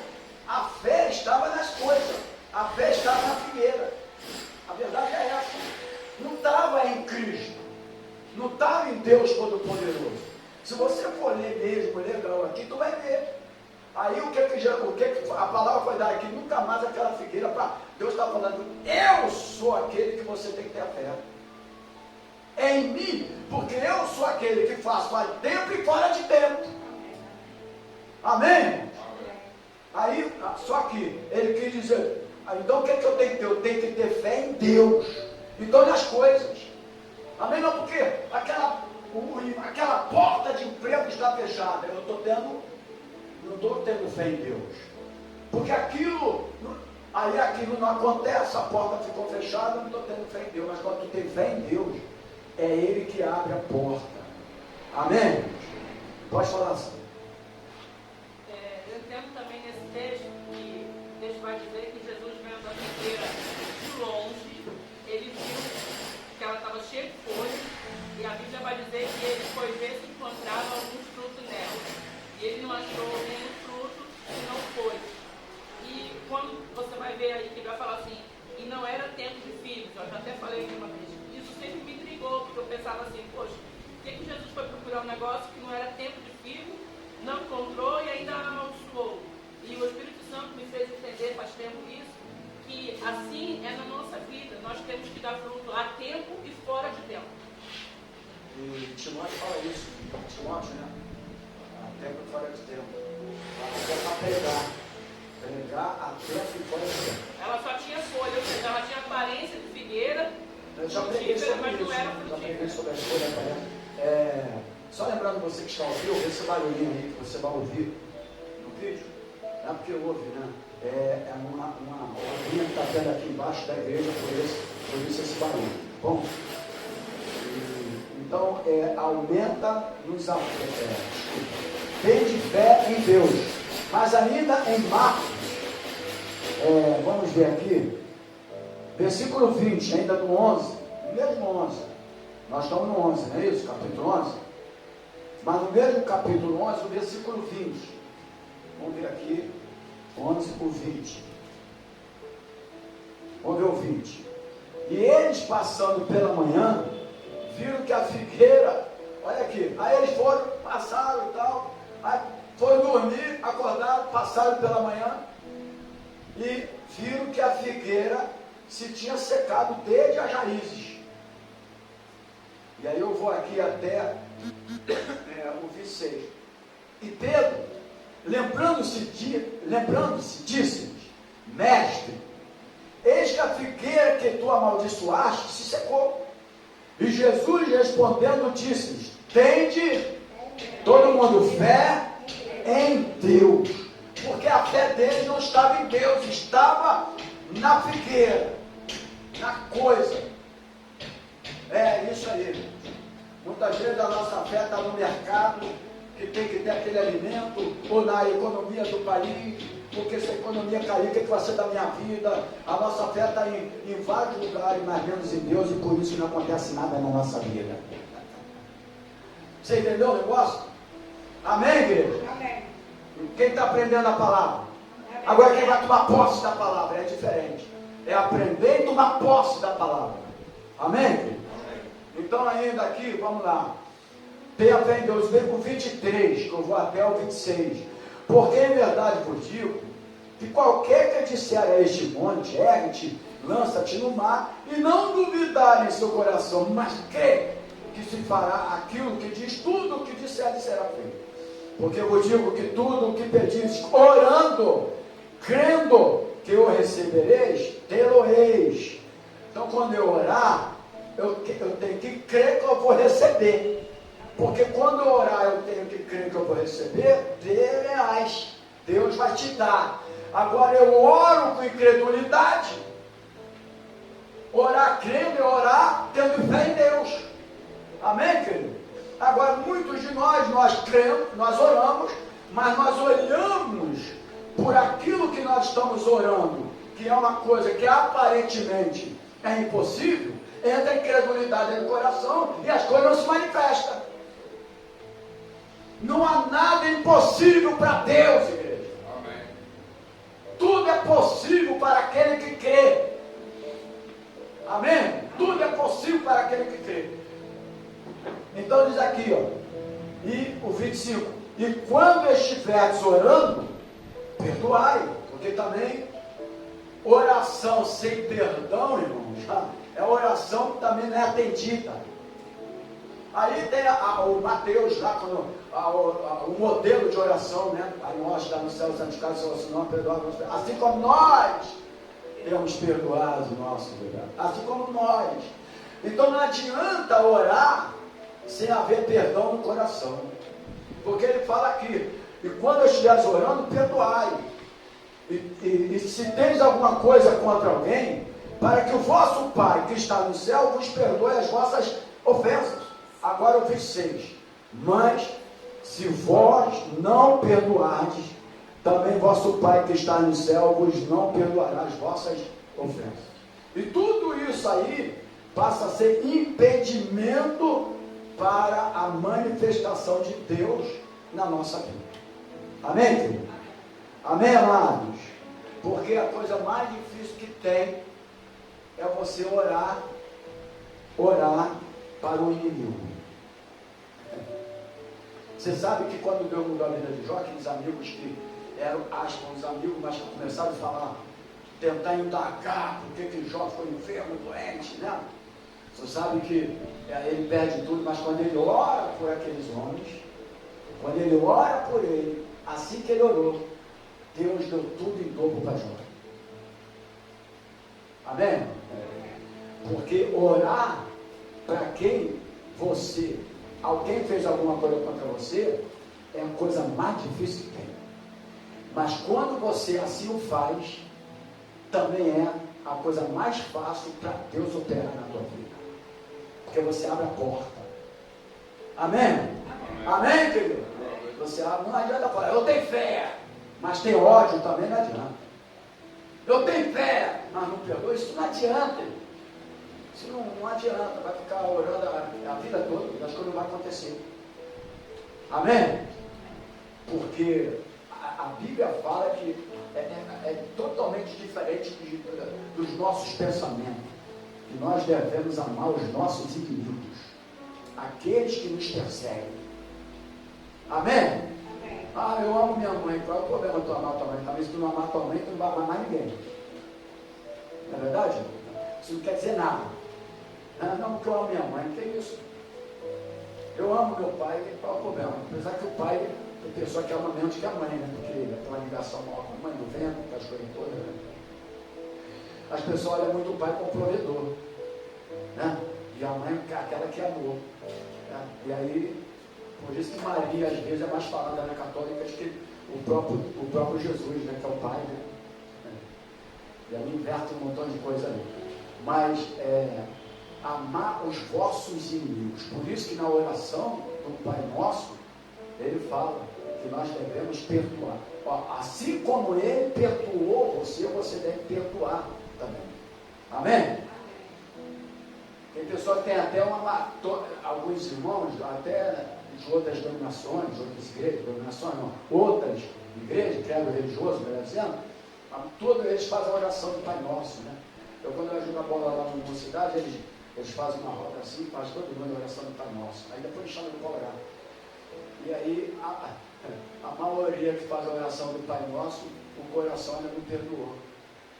a fé estava nas coisas. A fé estava na figueira. A verdade é essa. Não estava em Cristo. Não estava em Deus Todo-Poderoso. Se você for ler mesmo, legal aqui, tu vai ver. Aí o que a palavra foi dar aqui? Nunca mais aquela figueira. Deus está falando, eu sou aquele que você tem que ter a fé. É em mim, porque eu sou aquele que faço fora de tempo e fora de tempo. Amém? Aí, só que ele quis dizer, então o que eu tenho que ter? Eu tenho que ter fé em Deus. Então nas coisas. Amém? Não, porque aquela porta de emprego está fechada. Eu não estou tendo fé em Deus. Porque aquilo não acontece, a porta ficou fechada, eu não estou tendo fé em Deus. Mas quando tu tem fé em Deus, é Ele que abre a porta. Amém? Pode falar assim. Eu entendo também nesse texto que Deus vai dizer que Jesus vendo a figueira de longe, ele viu que ela estava cheia de folhas, e a Bíblia vai dizer que ele foi ver se encontrava alguns frutos nela. E ele não achou nenhum fruto e não foi. E quando você vai ver aí que ele vai falar assim, e não era tempo de filhos, eu já até falei aqui uma vez, isso sempre me intrigou, porque eu pensava assim, poxa, por que Jesus foi procurar um negócio que não era tempo de filho, não encontrou e ainda amaldiçoou? E o Espírito Santo me fez entender faz tempo isso, que assim é na nossa vida, nós temos que dar fruto a tempo e fora de tempo. E Timóteo fala isso, Timóteo, né? A tempo e fora de tempo. Ela para pregar a tempo e fora de tempo. Ela só tinha folha, ou seja, ela tinha aparência de figueira, Eu já preguei sobre mas isso, não era já preguei frutífera. sobre a escolha. Só lembrando você que está ouvindo, esse barulhinho aí que você vai ouvir no vídeo, não é porque ouve, né? É uma linha que está tendo aqui embaixo da igreja, por isso esse barulho. Bom, então aumenta nos tem de fé em Deus. Mas ainda em Marcos, vamos ver aqui, versículo 20, ainda no 11, mesmo 11, nós estamos no 11, não é isso? Capítulo 11. Mas no mesmo capítulo 11, o versículo 20, vamos ver aqui, 11 por 20. Vamos ver o 20. E eles passando pela manhã, viram que a figueira, olha aqui, aí eles passaram e tal, aí foram dormir, acordaram, passaram pela manhã, e viram que a figueira se tinha secado desde as raízes. E aí eu vou aqui até o 26. E Pedro, lembrando-se, disse-lhes: Mestre, eis que a figueira que tu amaldiçoaste se secou. E Jesus respondendo disse-lhes: tende todo mundo fé em Deus. Porque a fé deles não estava em Deus, estava na figueira, na coisa. É isso aí. Muitas vezes a nossa fé está no mercado, que tem que ter aquele alimento, ou na economia do país, porque se a economia cair, o que vai ser da minha vida? A nossa fé está em vários lugares, mas menos em Deus, e por isso não acontece nada na nossa vida. Você entendeu o negócio? Amém, igreja? Amém. Quem está aprendendo a palavra? Amém. Agora quem vai tomar posse da palavra é diferente. É aprender e tomar posse da palavra. Amém, igreja? Então ainda aqui, vamos lá. Tenha fé em Deus, vem com 23, que eu vou até o 26. Porque em verdade vos digo, que qualquer que disser a este monte, ergue-te, lança-te no mar, e não duvidar em seu coração, mas crê que se fará aquilo que diz, tudo o que disser será feito. Porque eu vos digo que tudo o que pedis, orando, crendo que o recebereis, tê-lo-eis. Então quando eu orar, eu tenho que crer que eu vou receber. Porque quando eu orar, eu tenho que crer que eu vou receber, terás. Deus vai te dar. Agora eu oro com incredulidade. Orar crendo é orar tendo fé em Deus. Amém, querido? Agora muitos de nós cremos, nós oramos, mas nós olhamos por aquilo que nós estamos orando, que é uma coisa que aparentemente é impossível, entra a incredulidade no coração e as coisas não se manifestam. Não há nada impossível para Deus, igreja. Amém. Tudo é possível para aquele que crê. Amém? Tudo é possível para aquele que crê. Então diz aqui, e o 25: e quando estiveres orando, perdoai, porque também oração sem perdão, irmãos, é oração que também não é atendida. Aí tem o Mateus lá, o modelo de oração, né? Aí nós está no céu, santificado seja o vosso nome, perdoado, assim como nós temos perdoado o nosso pecado, assim como nós. Então não adianta orar sem haver perdão no coração, porque ele fala aqui: e quando estiveres orando, perdoai, e se tens alguma coisa contra alguém, para que o vosso Pai que está no céu vos perdoe as vossas ofensas. Agora o 26: mas se vós não perdoardes, também vosso Pai que está no céu vos não perdoará as vossas ofensas. E tudo isso aí passa a ser impedimento para a manifestação de Deus na nossa vida. Amém, querido? Amém, amados? Porque a coisa mais difícil que tem é você orar para o inimigo. Você sabe que quando Deus mudou a vida de Jó, aqueles amigos que eram, aspas, os amigos, mas que começaram a falar, tentar indagar por que Jó foi enfermo, doente, né? Você sabe que ele perde tudo, mas quando ele ora por aqueles homens, quando ele ora por ele, assim que ele orou, Deus deu tudo em dobro para Jó. Amém? Porque orar para quem alguém fez alguma coisa contra você, é a coisa mais difícil que tem. Mas quando você assim o faz, também é a coisa mais fácil para Deus operar na tua vida. Porque você abre a porta. Amém? Amém, querido? Você abre, não adianta falar, eu tenho fé, mas tem ódio também, não adianta. Eu tenho fé, mas não perdoa, isso não adianta. Isso não adianta, vai ficar orando a vida toda, as coisas não vão acontecer. Amém? Porque a Bíblia fala que é totalmente diferente dos nossos pensamentos. Que nós devemos amar os nossos inimigos, aqueles que nos perseguem. Amém? Amém. Ah, eu amo minha mãe. Qual é o problema de tu amar tua mãe? Talvez se tu não amar tua mãe, tu não vai amar mais ninguém. Não é verdade? Isso não quer dizer nada. Não, porque eu amo minha mãe, que é isso? Eu amo meu pai, qual é o problema? Apesar que o pai é pessoa que ama menos que a mãe, né? Porque ele tem uma ligação maior com a mãe, do vento, com as coisas todas, né? As pessoas olham muito o pai como provedor, né? E a mãe é aquela que amou. Né? E aí, por isso que Maria às vezes é mais falada na católica do que o próprio Jesus, né? Que é o pai, né? E aí inverte um montão de coisa ali. Mas amar os vossos inimigos. Por isso que na oração do Pai Nosso, ele fala que nós devemos perdoar. Ó, assim como ele perdoou você, você deve perdoar também. Amém? Tem pessoas que tem até alguns irmãos, até de outras denominações, outras igrejas, denominações não, outras igrejas, credo religioso, melhor dizendo, todos eles fazem a oração do Pai Nosso, né? Eu quando eu jogo a bola lá na universidade, eles fazem uma roda assim, faz todo mundo a oração do Pai Nosso. Aí depois chamam de orar. E aí a maioria que faz a oração do Pai Nosso, o coração ainda não perdoou.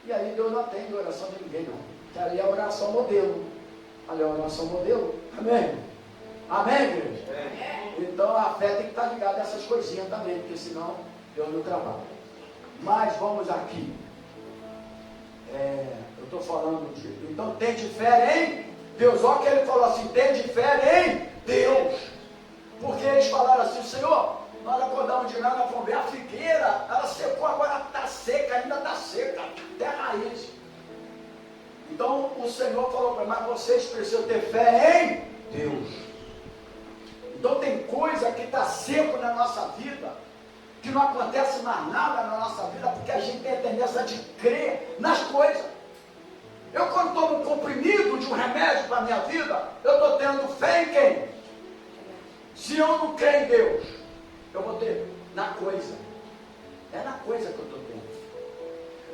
E aí Deus não atende a oração de ninguém, não. Que ali é a oração modelo. Ali é a oração modelo. Amém? Amém, igreja? Então a fé tem que estar ligada a essas coisinhas também, porque senão Deus não trabalha. Mas vamos aqui. Eu estou falando de. Então tem de fé em Deus. Olha que ele falou assim: tem de fé em Deus. Porque eles falaram assim: Senhor, nós acordamos de nada, fomos ver a figueira, ela secou, agora está seca, ainda está seca, até a raiz. Então o Senhor falou para mim: mas vocês precisam ter fé em Deus. Então tem coisa que está seco na nossa vida, que não acontece mais nada na nossa vida, porque a gente tem a tendência de crer nas coisas. Eu quando tomo um comprimido de um remédio para a minha vida, eu estou tendo fé em quem? Se eu não crer em Deus, eu vou ter na coisa. É na coisa que eu estou tendo.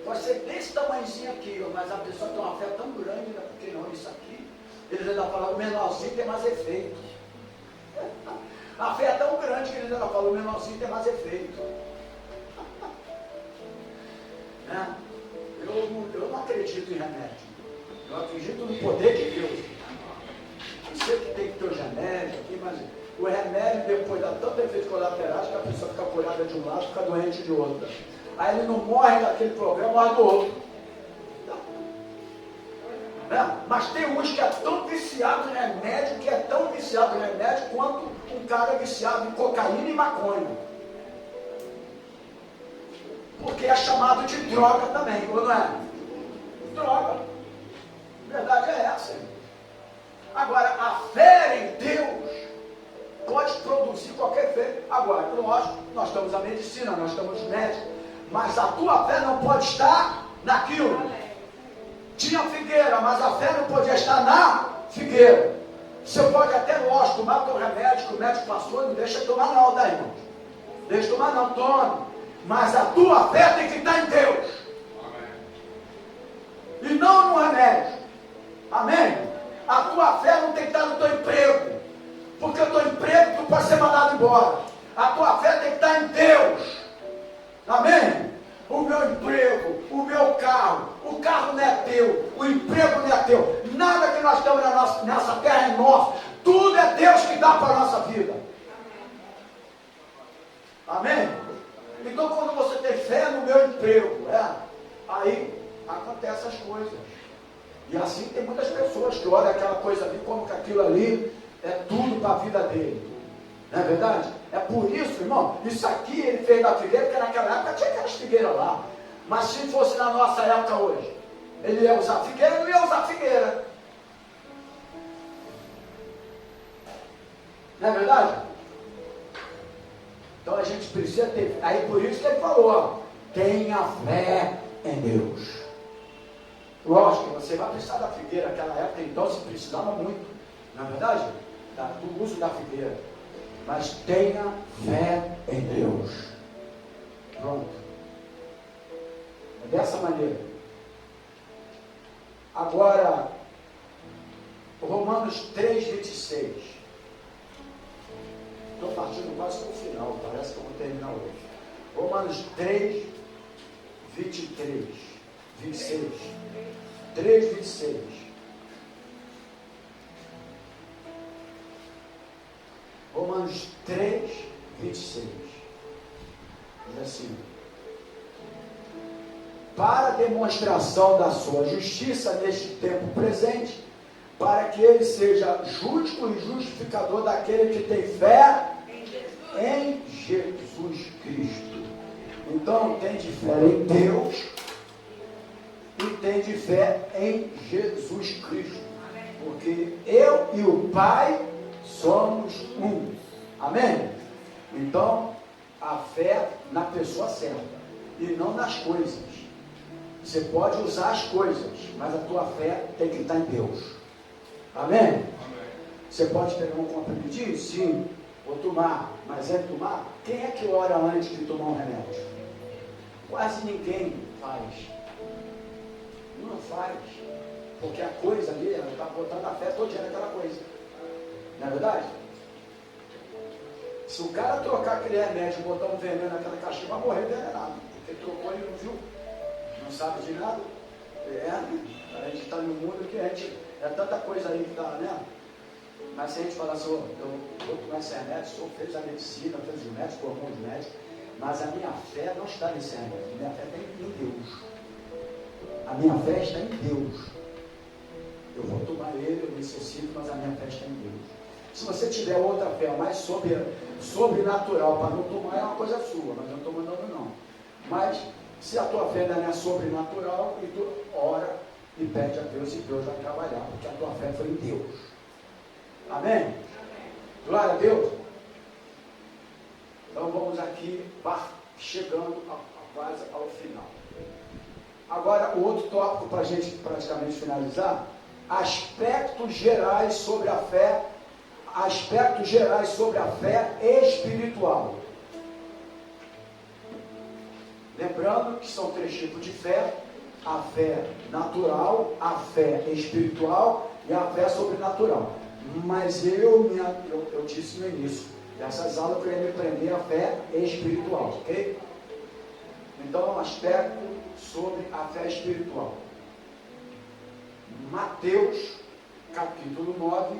Pode ser desse tamanhozinho aqui, mas a pessoa tem uma fé tão grande, né? Porque não, isso aqui, eles ainda falam, o menorzinho tem mais efeito. A fé é tão grande que eles ainda falam, o menorzinho tem mais efeito. Né? Eu não acredito em remédio. Eu acredito no poder de Deus. Eu sei que tem que ter os remédios aqui, mas o remédio depois dá tanto efeito colateral que a pessoa fica curada de um lado e fica doente de outro. Aí ele não morre daquele problema, morre do outro. Né? Mas tem uns que é tão viciado em remédio, que é tão viciado em remédio quanto um cara viciado em cocaína e maconha. Porque é chamado de droga também, ou não é? Droga. A verdade é essa. Agora, a fé em Deus pode produzir qualquer fé. Agora, lógico, nós estamos a medicina, nós estamos médicos, mas a tua fé não pode estar naquilo. Tinha figueira, mas a fé não podia estar na figueira. Você pode até, lógico, tomar o teu remédio que o médico passou, não deixa de tomar não, tá, irmão? Deixa de tomar não, tome. Mas a tua fé tem que estar em Deus. E não no remédio. Amém? A tua fé não tem que estar no teu emprego. Porque o teu emprego tu pode ser mandado embora. A tua fé tem que estar em Deus. Amém? O meu emprego, o meu carro, o carro não é teu, o emprego não é teu. Nada que nós temos nessa terra é nosso. Tudo é Deus que dá para a nossa vida. Amém? Então quando você tem fé no meu emprego, aí acontecem as coisas. E assim tem muitas pessoas que olham aquela coisa ali como que aquilo ali é tudo para a vida dele. Não é verdade? É por isso, irmão, isso aqui ele fez da figueira, porque naquela época tinha aquelas figueiras lá. Mas se fosse na nossa época hoje, ele ia usar figueira, não ia usar figueira. Não é verdade? Então a gente precisa ter. Aí por isso que ele falou, ó, tenha fé em Deus. Lógico, você vai precisar da figueira naquela época, então se precisava muito, não é verdade? Do uso da figueira. Mas tenha fé em Deus. Pronto. É dessa maneira. Agora, Romanos 3:26. Estou partindo quase para o final, parece que eu vou terminar hoje. Romanos 3:23, 26. 3:26. Romanos 3:26. Diz assim: para demonstração da sua justiça neste tempo presente, para que ele seja justo e justificador daquele que tem fé em Jesus Cristo. Então, tem de fé em Deus e tem de fé em Jesus Cristo. Porque eu e o Pai somos um. Amém? Então, a fé na pessoa certa e não nas coisas. Você pode usar as coisas, mas a tua fé tem que estar em Deus. Amém? Você pode pegar um comprimidinho? Sim. Vou tomar. Mas é tomar? Quem é que ora antes de tomar um remédio? Quase ninguém faz. Não faz. Porque a coisa ali, ela está botando a fé todinha naquela coisa. Não é verdade? Se o cara trocar aquele remédio e botar um veneno naquela caixinha, vai morrer envenenado. Porque trocou e não viu. Não sabe de nada. A gente está no mundo que a gente... É tanta coisa aí que está, né? Mas se a gente falar assim, eu vou tomar esse remédio, o senhor fez a medicina, fez o médico, formou os médicos, mas a minha fé não está nesse remédio. A minha fé está em Deus. A minha fé está em Deus. Eu vou tomar ele, eu necessito, mas a minha fé está em Deus. Se você tiver outra fé mais sobrenatural para não tomar, é uma coisa sua, mas eu não estou mandando não. Mas se a tua fé não é sobrenatural, e tu ora e pede a Deus, e Deus vai trabalhar, porque a tua fé foi em Deus. Amém? Glória a Deus. Então vamos aqui, chegando quase ao final. Agora, o outro tópico para a gente praticamente finalizar: aspectos gerais sobre a fé. Aspectos gerais sobre a fé espiritual. Lembrando que são 3 tipos de fé: a fé natural, a fé espiritual e a fé sobrenatural. Mas eu disse no início, dessas aulas eu queria me prender a fé espiritual, ok? Então, um aspecto sobre a fé espiritual. Mateus, capítulo 9.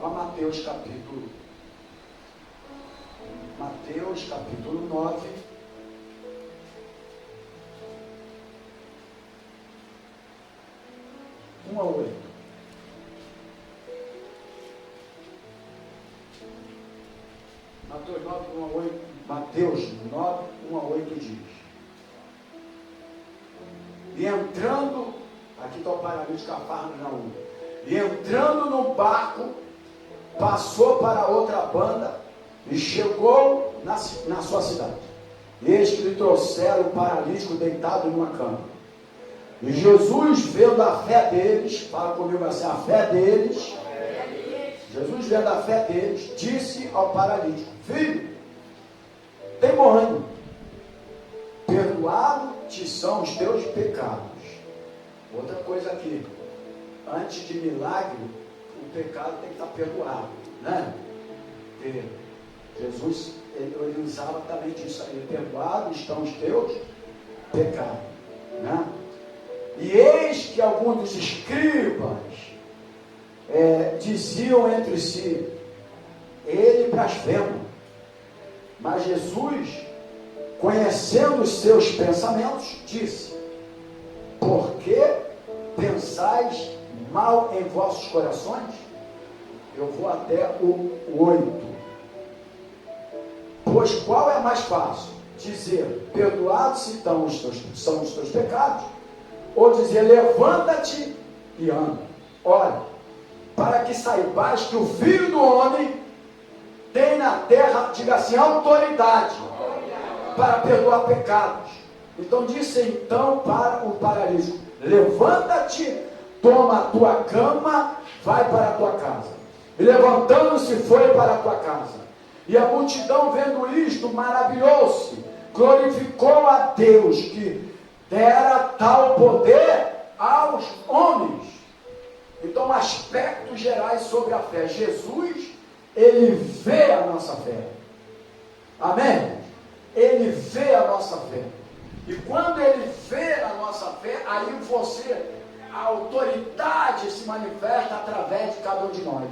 Olha Mateus, capítulo 9. A 8. Mateus 9, 1 a 8. Mateus 9, 1 a 8 diz: e entrando, aqui está o paralítico Cafarnaum, e entrando no barco, passou para outra banda e chegou na sua cidade. E eis que lhe trouxeram o paralítico deitado numa cama. E Jesus, vendo a fé deles, fala comigo assim, a fé deles, Jesus, vendo a fé deles, disse ao paralítico: filho, tem bom ânimo, perdoado te são os teus pecados. Outra coisa aqui, antes de milagre, o pecado tem que estar perdoado, né? Porque Jesus, ele usava também disso aí: perdoados estão os teus pecados, né? E eis que alguns dos escribas diziam entre si: ele blasfema. Mas Jesus, conhecendo os seus pensamentos, disse: por que pensais mal em vossos corações? Eu vou até o 8. Pois qual é mais fácil? Dizer: perdoados são os teus pecados, ou dizer: levanta-te e anda? Ora, para que saibais que o Filho do Homem tem na terra, diga assim, autoridade para perdoar pecados. Então disse então para o paralítico: levanta-te, toma a tua cama, vai para a tua casa. E levantando-se foi para a tua casa. E a multidão, vendo isto, maravilhou-se, glorificou a Deus que dera tal poder aos homens. Então, aspectos gerais sobre a fé. Jesus, ele vê a nossa fé. Amém? Ele vê a nossa fé. E quando ele vê a nossa fé, aí você a autoridade se manifesta através de cada um de nós.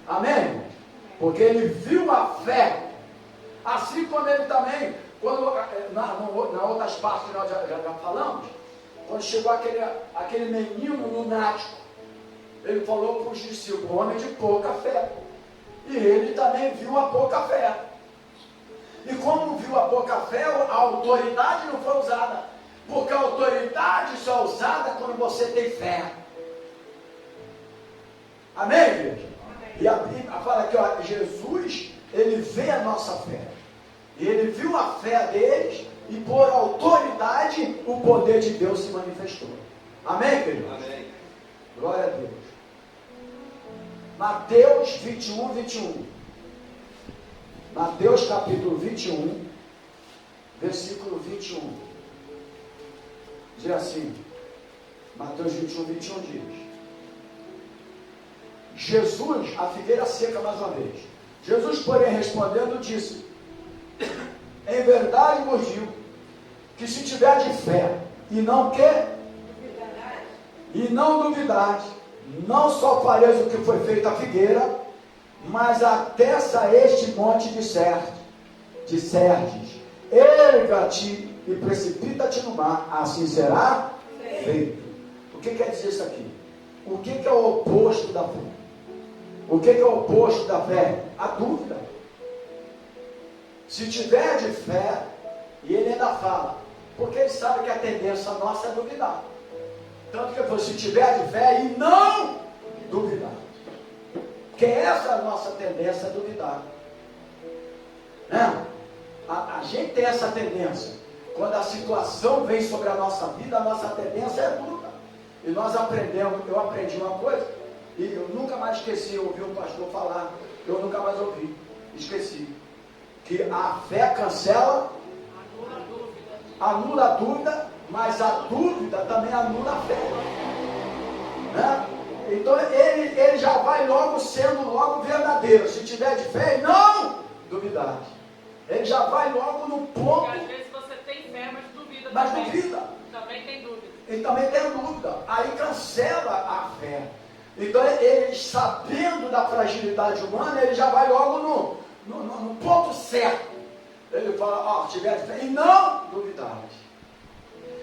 Amém? Porque ele viu a fé. Assim como ele também, quando, na outras partes que nós já falamos, quando chegou aquele menino lunático, ele falou para os discípulos, homem de pouca fé. E ele também viu a pouca fé. E como viu a pouca fé, a autoridade não foi usada. Porque a autoridade só é usada quando você tem fé. Amém, igreja? E a Bíblia fala aqui, ó, Jesus, ele vê a nossa fé. E ele viu a fé deles e por autoridade o poder de Deus se manifestou. Amém, queridos? Amém. Glória a Deus. Mateus 21, 21. Mateus capítulo 21, versículo 21. Diz assim, Mateus 21, 21 diz: Jesus, a figueira seca mais uma vez. Jesus, porém, respondendo, disse: em verdade vos digo, que se tiver de fé, e não duvidar, não só fareis o que foi feito à figueira, mas atesta este monte de Serdes, erga-te e precipita-te no mar, assim será feito. O que quer dizer isso aqui? O que é o oposto da fé? O que é o oposto da fé? A dúvida. Se tiver de fé, e ele ainda fala, porque ele sabe que a tendência nossa é duvidar. Tanto que ele falou, se tiver de fé e não duvidar. Porque essa é a nossa tendência a duvidar. Né? A gente tem essa tendência. Quando a situação vem sobre a nossa vida, a nossa tendência é dúvida. E nós aprendemos, eu aprendi uma coisa, e eu nunca mais esqueci, eu ouvi um pastor falar, eu nunca mais ouvi, esqueci. Que a fé cancela, anula a dúvida, mas a dúvida também anula a fé. Né? Então ele já vai logo sendo logo verdadeiro. Se tiver de fé e não duvidar. Ele já vai logo no ponto. Porque às vezes você tem fé, mas duvida Mas também. duvida. Também tem dúvida. Ele também tem dúvida. Aí cancela a fé. Então ele, sabendo da fragilidade humana, ele já vai logo no ponto certo. Ele fala, ó, tiver de fé e não duvidar.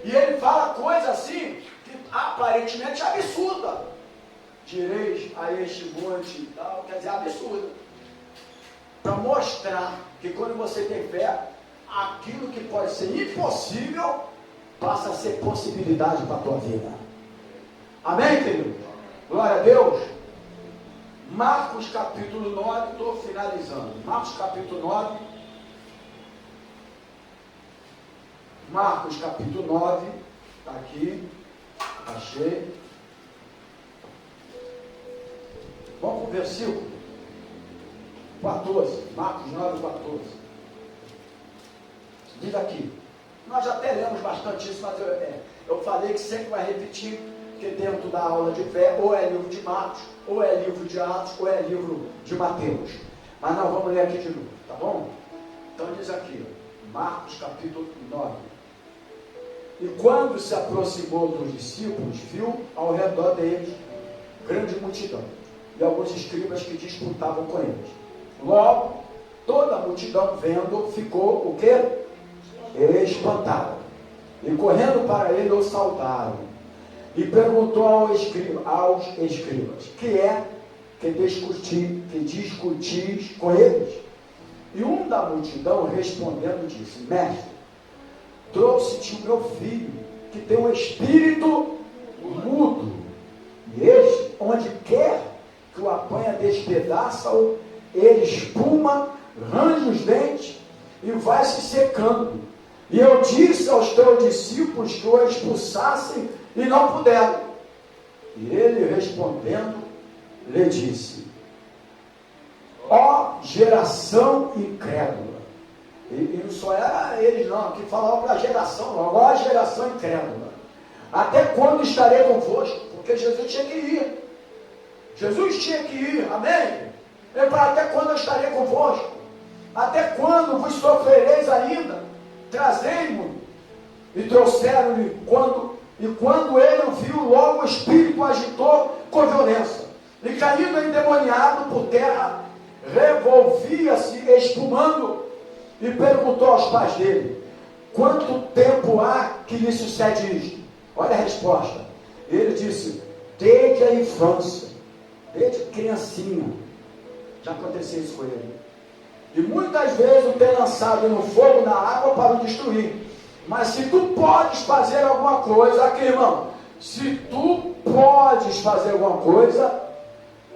E ele fala coisa assim, que aparentemente é absurda. Direis a este monte e tal, quer dizer, absurda. Para mostrar que quando você tem fé, aquilo que pode ser impossível, passa a ser possibilidade para a tua vida. Amém, querido? Glória a Deus. Marcos capítulo 9, estou finalizando. Marcos capítulo 9. Marcos capítulo 9, está aqui, achei. Vamos para o versículo 14, Marcos 9, 14. Diz aqui, nós já até lemos bastante isso, mas eu falei que sempre vai repetir, que dentro da aula de fé, ou é livro de Marcos, ou é livro de Atos, ou é livro de Mateus. Mas não, vamos ler aqui de novo, tá bom? Então diz aqui, Marcos capítulo 9. E quando se aproximou dos discípulos, viu ao redor deles grande multidão e alguns escribas que disputavam com eles. Logo, toda a multidão vendo, ficou o quê? Espantada. E correndo para ele, o saudaram. E perguntou aos escribas, que é que discutis com eles? E um da multidão respondendo disse, mestre, trouxe-te o meu filho, que tem um espírito mudo, e este, onde quer que o apanha, despedaça-o, ele espuma, range os dentes e vai se secando. E eu disse aos teus discípulos que o expulsassem e não puderam. E ele respondendo, lhe disse, ó geração incrédula. E não só era eles não, que falavam para a geração logo, ó geração incrédula. Até quando estarei convosco? Porque Jesus tinha que ir. Jesus tinha que ir, amém? Ele falou, até quando eu estarei convosco? Até quando vos sofrereis ainda? Trazei-mo. E trouxeram-lhe E quando ele o viu, logo o espírito o agitou com violência. E caindo endemoniado por terra, revolvia-se espumando e perguntou aos pais dele: quanto tempo há que lhe sucede isto? Olha a resposta. Ele disse: desde a infância, desde criancinha, já aconteceu isso com ele. E muitas vezes o tem lançado no fogo, na água para o destruir. Mas se tu podes fazer alguma coisa, aqui irmão, se tu podes fazer alguma coisa,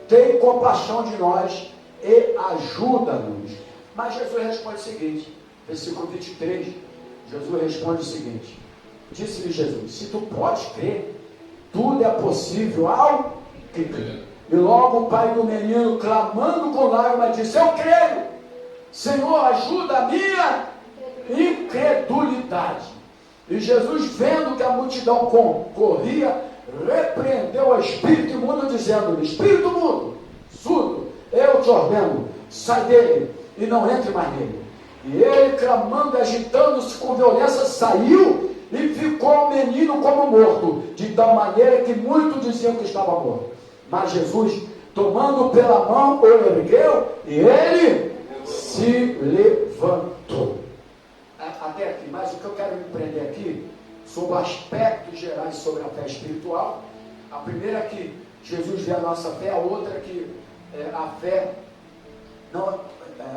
tem compaixão de nós e ajuda-nos. Mas Jesus responde o seguinte, versículo 23, Jesus responde o seguinte: disse-lhe Jesus: se tu podes crer, tudo é possível ao que crê. E logo o pai do menino, clamando com lágrimas, disse: eu creio, Senhor, ajuda a minha incredulidade. E Jesus, vendo que a multidão corria, repreendeu o espírito imundo, dizendo-lhe: espírito imundo, surdo, eu te ordeno, sai dele e não entre mais nele. E ele, clamando, agitando-se com violência, saiu e ficou o menino como morto, de tal maneira que muitos diziam que estava morto. Mas Jesus, tomando pela mão, o ergueu e ele se levantou. Até aqui, mas o que eu quero me prender aqui, sobre aspectos gerais sobre a fé espiritual. A primeira é que Jesus vê a nossa fé, a outra é que a fé, não,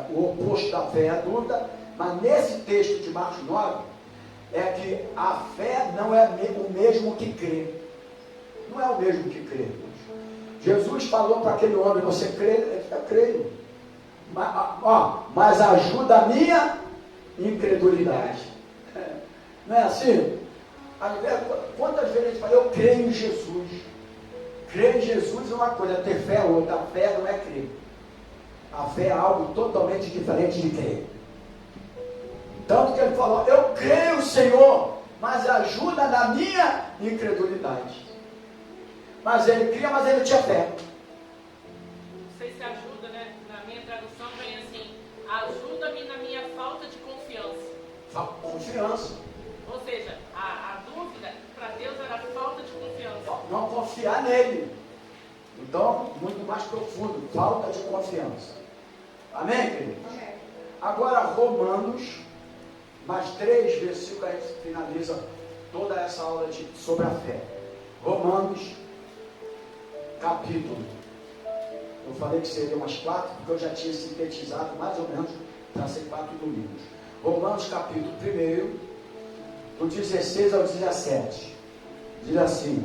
o oposto da fé é a dúvida, mas nesse texto de Marcos 9, é que a fé não é o mesmo que crer. Não é o mesmo que crer. Jesus falou para aquele homem: você crê? Ele falou: creio. Mas ajuda a minha incredulidade. Não é assim? Quantas vezes a gente fala: eu creio em Jesus. Crer em Jesus é uma coisa, ter fé é outra. A fé não é crer. A fé é algo totalmente diferente de crer. Tanto que ele falou: eu creio, Senhor, mas ajuda na minha incredulidade. Mas ele cria, mas ele tinha fé. Não sei se ajuda, né? Na minha tradução vem assim: ajuda-me na minha falta de confiança. Confiança. Ou seja, a dúvida para Deus era falta de confiança. Não confiar nele. Então, muito mais profundo, falta de confiança. Amém, queridos? Amém. Agora, Romanos, mais 3 versículos, a gente finaliza toda essa aula sobre a fé. Romanos, capítulo. Eu falei que seria umas 4, porque eu já tinha sintetizado mais ou menos para ser 4 domingos. Romanos, capítulo 1, do 16 ao 17. Diz assim,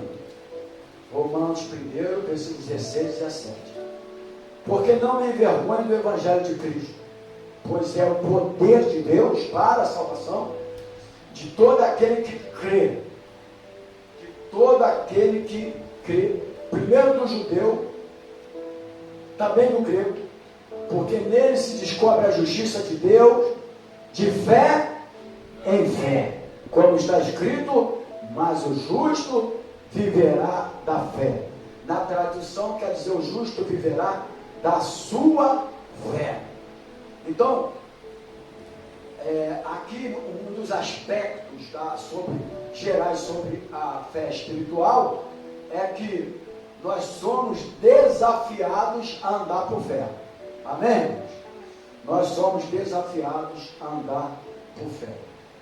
Romanos 1, versículo 16 e 17. Porque não me envergonho do Evangelho de Cristo, pois é o poder de Deus para a salvação de todo aquele que crê. De todo aquele que crê. Primeiro do judeu, também do grego, porque nele se descobre a justiça de Deus, de fé em fé. Como está escrito: mas o justo viverá da fé. Na tradução quer dizer: o justo viverá da sua fé. Então, aqui um dos aspectos gerais sobre a fé espiritual é que nós somos desafiados a andar por fé. Amém, irmãos? Nós somos desafiados a andar por fé.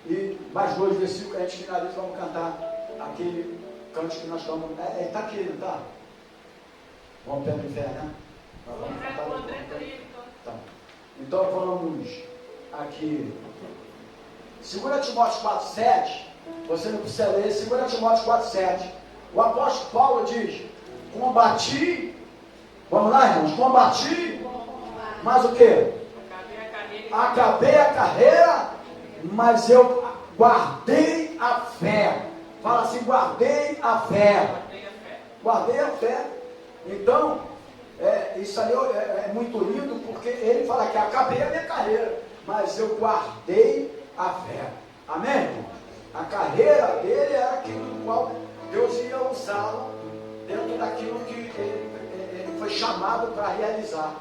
E mais 2 versículos, a gente finaliza, vamos cantar aquele canto que nós estamos. Está aqui, não está? Vamos pé de fé, né? Tá. Então vamos aqui. 2 Timóteo 4,7. Você não precisa ler. 2 Timóteo 4,7. O apóstolo Paulo diz: combati. Vamos lá, irmãos. Combati. Mas o que? Acabei a carreira, mas eu guardei a fé. Fala assim: guardei a fé. Guardei a fé. Então, isso aí é muito lindo, porque ele fala que acabei a minha carreira, mas eu guardei a fé. Amém, irmão? A carreira dele era aquilo do qual Deus ia usá-lo dentro daquilo que ele foi chamado para realizar.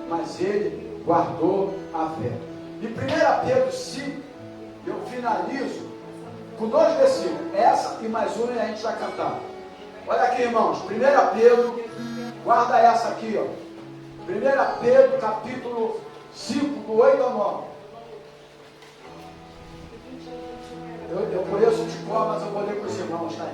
Mas ele guardou a fé. Em 1 Pedro 5, eu finalizo com 2 versículos. Essa e mais uma e a gente vai cantar. Olha aqui, irmãos. 1 Pedro, guarda essa aqui, ó. 1 Pedro, capítulo 5, do 8 ao 9. Eu conheço de cor, mas eu vou ler com os irmãos, tá?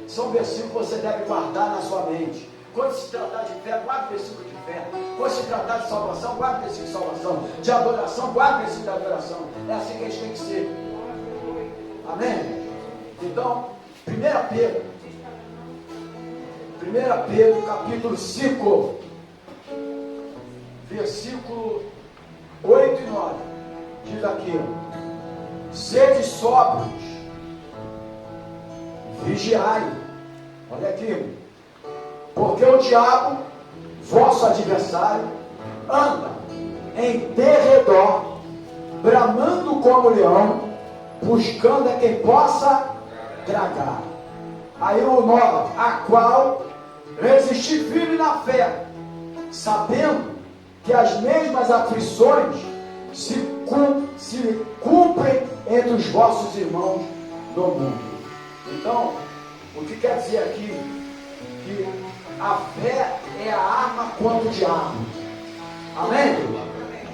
São versículos que você deve guardar na sua mente. Quando se tratar de fé, guarda o versículo de fé. Quando se tratar de salvação, guarda o versículo de salvação. De adoração, guarda o versículo de adoração. É assim que a gente tem que ser. Amém? Então, 1 Pedro, capítulo 5, versículo 8 e 9. Diz aqui, ó. Sede sóbrios, vigiai. Olha aqui, porque o diabo, vosso adversário, anda em derredor, bramando como leão, buscando a quem possa tragar. Aí o 9, a qual resistir firme na fé, sabendo que as mesmas aflições se cumprem entre os vossos irmãos do mundo. Então, o que quer dizer aqui? Que a fé é a arma contra o diabo. Amém?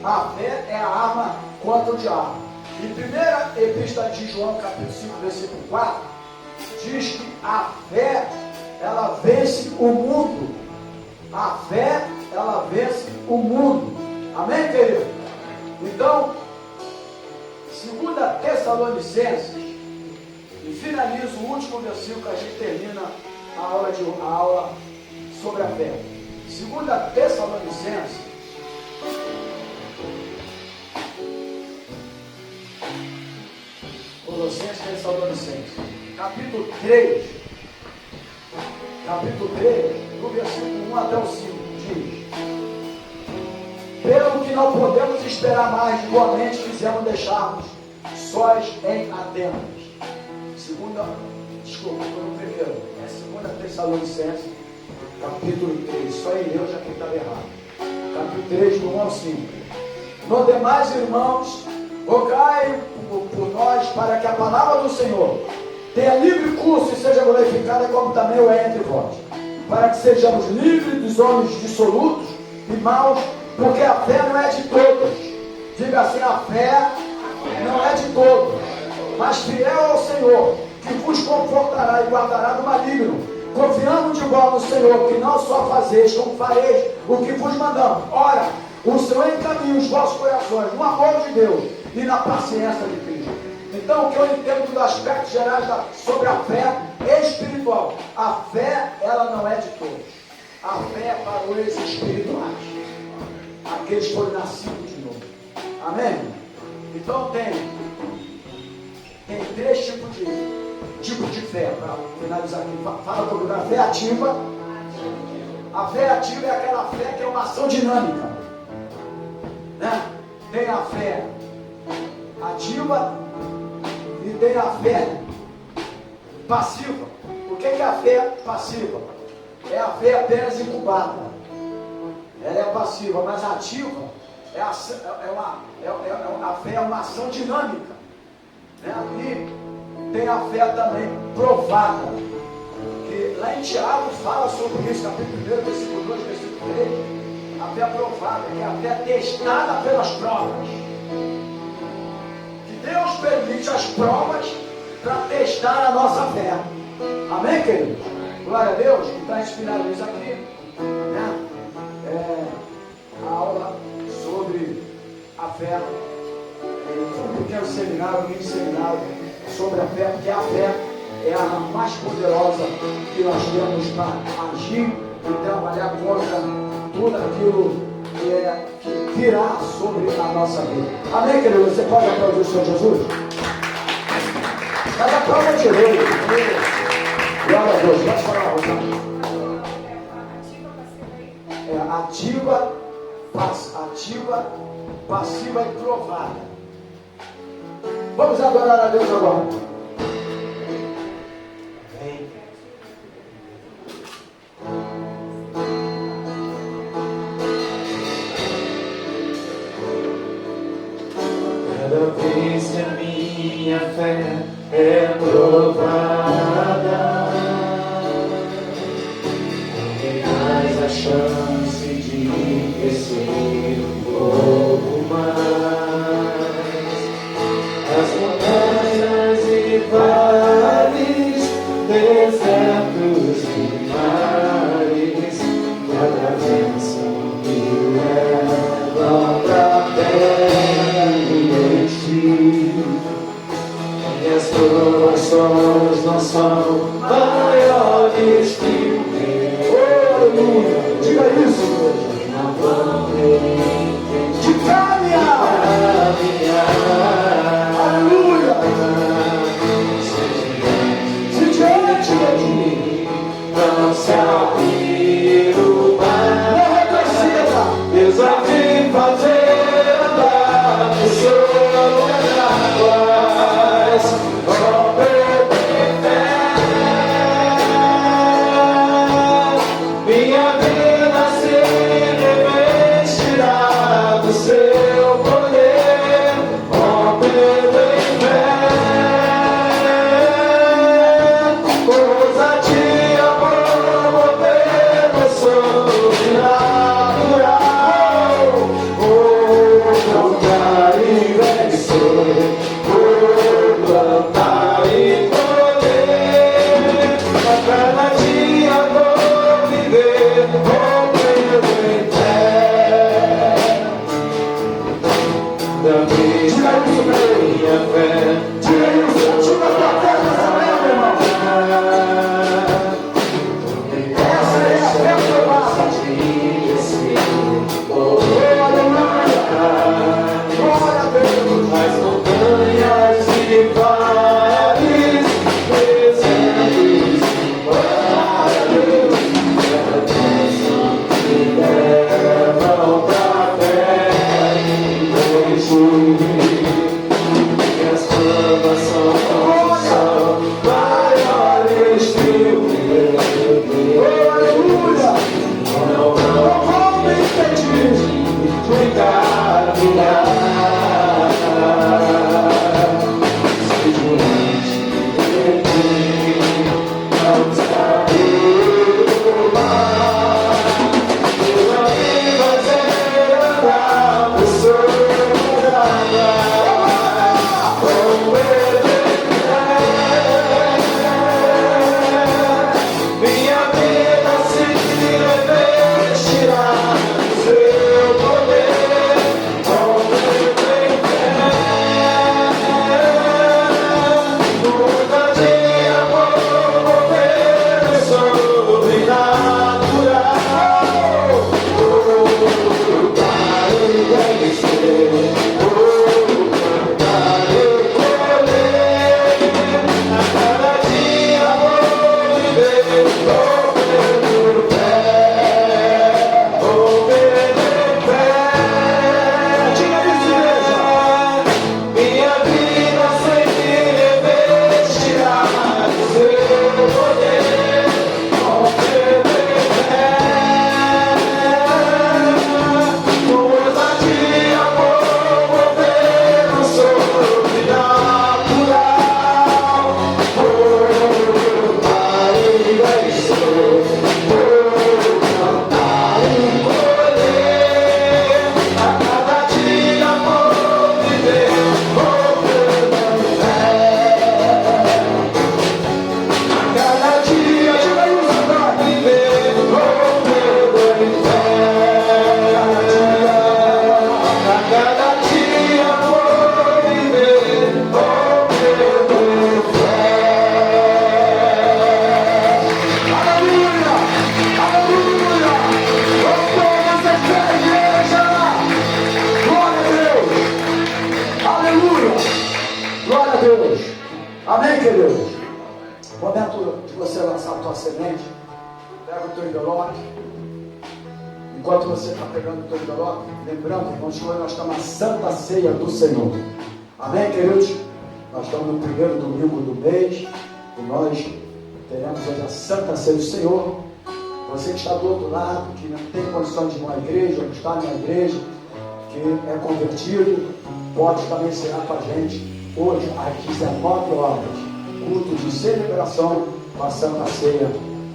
A fé é a arma contra o diabo. Em 1ª Epístola de João, capítulo 5, versículo 4, diz que a fé, ela vence o mundo. A fé, ela vence o mundo. Amém, querido? Então, 2 Tessalonicenses, e finalizo o último versículo que a gente termina a aula sobre a fé. 2 Tessalonicenses, Colossenses, Tessalonicenses, capítulo 3, do versículo 1 até o 5, diz: pelo que não podemos esperar mais, igualmente quisemos deixar-nos sós em Atenas. Desculpa, foi no primeiro, é 2 Tessalonicenses, capítulo 3, só em eu já que estava errado. Capítulo 3, do 1 ao 5. No demais, irmãos, rogai por nós, para que a palavra do Senhor tenha livre curso e seja glorificada, como também o é entre vós, para que sejamos livres dos homens dissolutos e maus, porque a fé não é de todos. Diga assim: a fé não é de todos, mas fiel ao Senhor, que vos confortará e guardará do maligno. Confiamos de igual no Senhor, que não só fazeis, como fareis o que vos mandamos. Ora, o Senhor encaminha os vossos corações no amor de Deus e na paciência de Cristo. Então, o que eu entendo do aspecto geral sobre a fé espiritual: a fé, ela não é de todos. A fé é para os espirituais, aqueles que foram nascidos de novo. Amém? Então tem 3 tipos de fé, para finalizar aqui. Fala comigo: a fé ativa. A fé ativa é aquela fé que é uma ação dinâmica, né? Tem a fé ativa e tem a fé passiva. O que é a fé passiva? É a fé apenas incubada. Ela é passiva, mas a ativa a fé é uma ação dinâmica, né? E tem a fé também provada, que lá em Tiago fala sobre isso, capítulo 1, versículo 2, versículo 3. A fé provada, que é a fé testada pelas provas. Que Deus permite as provas para testar a nossa fé. Amém, queridos? Glória a Deus. Então a gente finaliza aqui, né? A aula sobre a fé. Um pequeno seminário, um mini seminário sobre a fé, porque a fé é a arma mais poderosa que nós temos para agir e trabalhar contra tudo aquilo que virá sobre a nossa vida. Amém, querido? Você pode aplaudir o Senhor Jesus? Mas aplauda direito. Glória a Deus. Pode falar, Rosana. Ativa, passiva e provada. Vamos adorar a Deus agora. Amém. Cada vez que a minha fé é provada. Mais a chance de crescer um pouco mais. As montanhas e vales, desertos e mares, me atravessam e levam pra perto de ti. Minhas provações não são maiores que o meu. Aleluia. Diga isso, igreja. Não vão De caminhar. Aleluia. Se diante de ti não se abrir o mar, não retroceda. Deus vai te fazer andar sobre as águas. Romper em fé. Minha vida se revestirá do seu poder. Romper em fé. Ousadia promover o sobrenatural. Plantar e vencer. Plantar e colher. A cada dia vou viver rompendo em fé. Dá-me minha fé. Tira isso. Tira a tua fé dessa terra, meu irmão. Essa é a fé provada. Glória a Deus. As montanhas e vales, desertos e mares, me levam pra perto de ti. Minhas provações são maiores que o meu. Aleluia. Não Vão me impedir. ficar segurante de ti, não sabe o mar. Eu não me fazer andar por sobre as águas, como ele quer. Minha vida se revestirá do seu poder, como ele quer. Nunca tinha mover o sobrenatural. Lutar e vencer, plantar e colher. A cada dia vou viver rompendo fé, rompendo fé. Diga isso, igreja. Minha vida sempre revestirá do seu poder, rompendo fé. Ousadia promover o sobrenatural. Plantar e vencer, plantar e colher. A cada dia vou viver rompendo fé. A cada dia Diga isso, vou viver rompendo fé. A cada dia vou viver rompendo fé. Aleluia! Aleluia! Vamos todos em fé, igreja! Glória a Deus! Aleluia! Glória a Deus! Amém, queridos? Momento de você lançar a tua semente. Pega o teu envelope. Enquanto você está pegando o teu envelope, lembrando, irmãos, que hoje nós estamos na Santa Ceia do Senhor. Amém, queridos? Nós estamos no primeiro domingo do mês e nós teremos hoje a Santa Ceia do Senhor. Você que está do outro lado, que não tem condição de ir na igreja, não está na igreja, que é convertido, pode também cear com a gente hoje, às 19 horas, culto de celebração com a Santa Ceia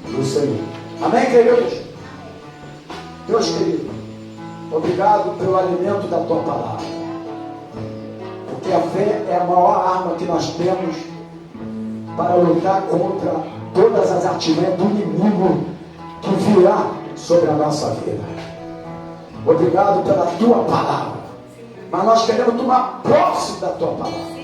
do Senhor. Amém, queridos? Deus querido, obrigado pelo alimento da tua palavra. Porque a fé é a maior arma que nós temos para lutar contra todas as artimanhas do inimigo que virá sobre a nossa vida. Obrigado pela tua palavra. Mas nós queremos tomar posse da tua palavra.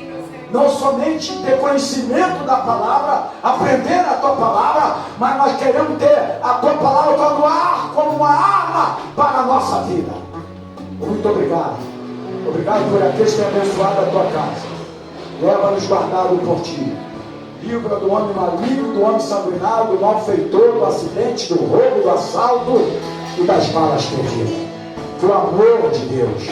Não somente ter conhecimento da palavra, aprender a tua palavra, mas nós queremos ter a tua palavra no ar como uma arma para a nossa vida. Muito obrigado. Obrigado por aqueles que têm abençoado a tua casa. Leva-nos guardado por ti. Livra do homem maligno, do homem sanguinário, do malfeitor, do acidente, do roubo, do assalto e das balas perdidas. Que o amor de Deus,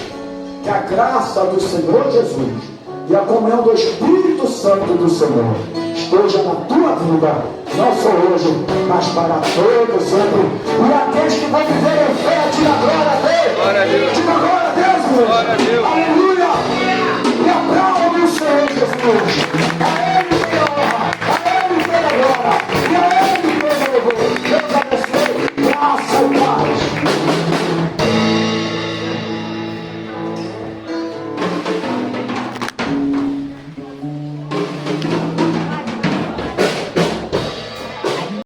que a graça do Senhor Jesus e a comunhão do Espírito Santo do Senhor esteja na tua vida, não só hoje, mas para todo sempre. E aqueles que vão viver em fé, diga glória a Deus. Glória a Deus. Diga glória a Deus. Glória a Deus. Aleluia.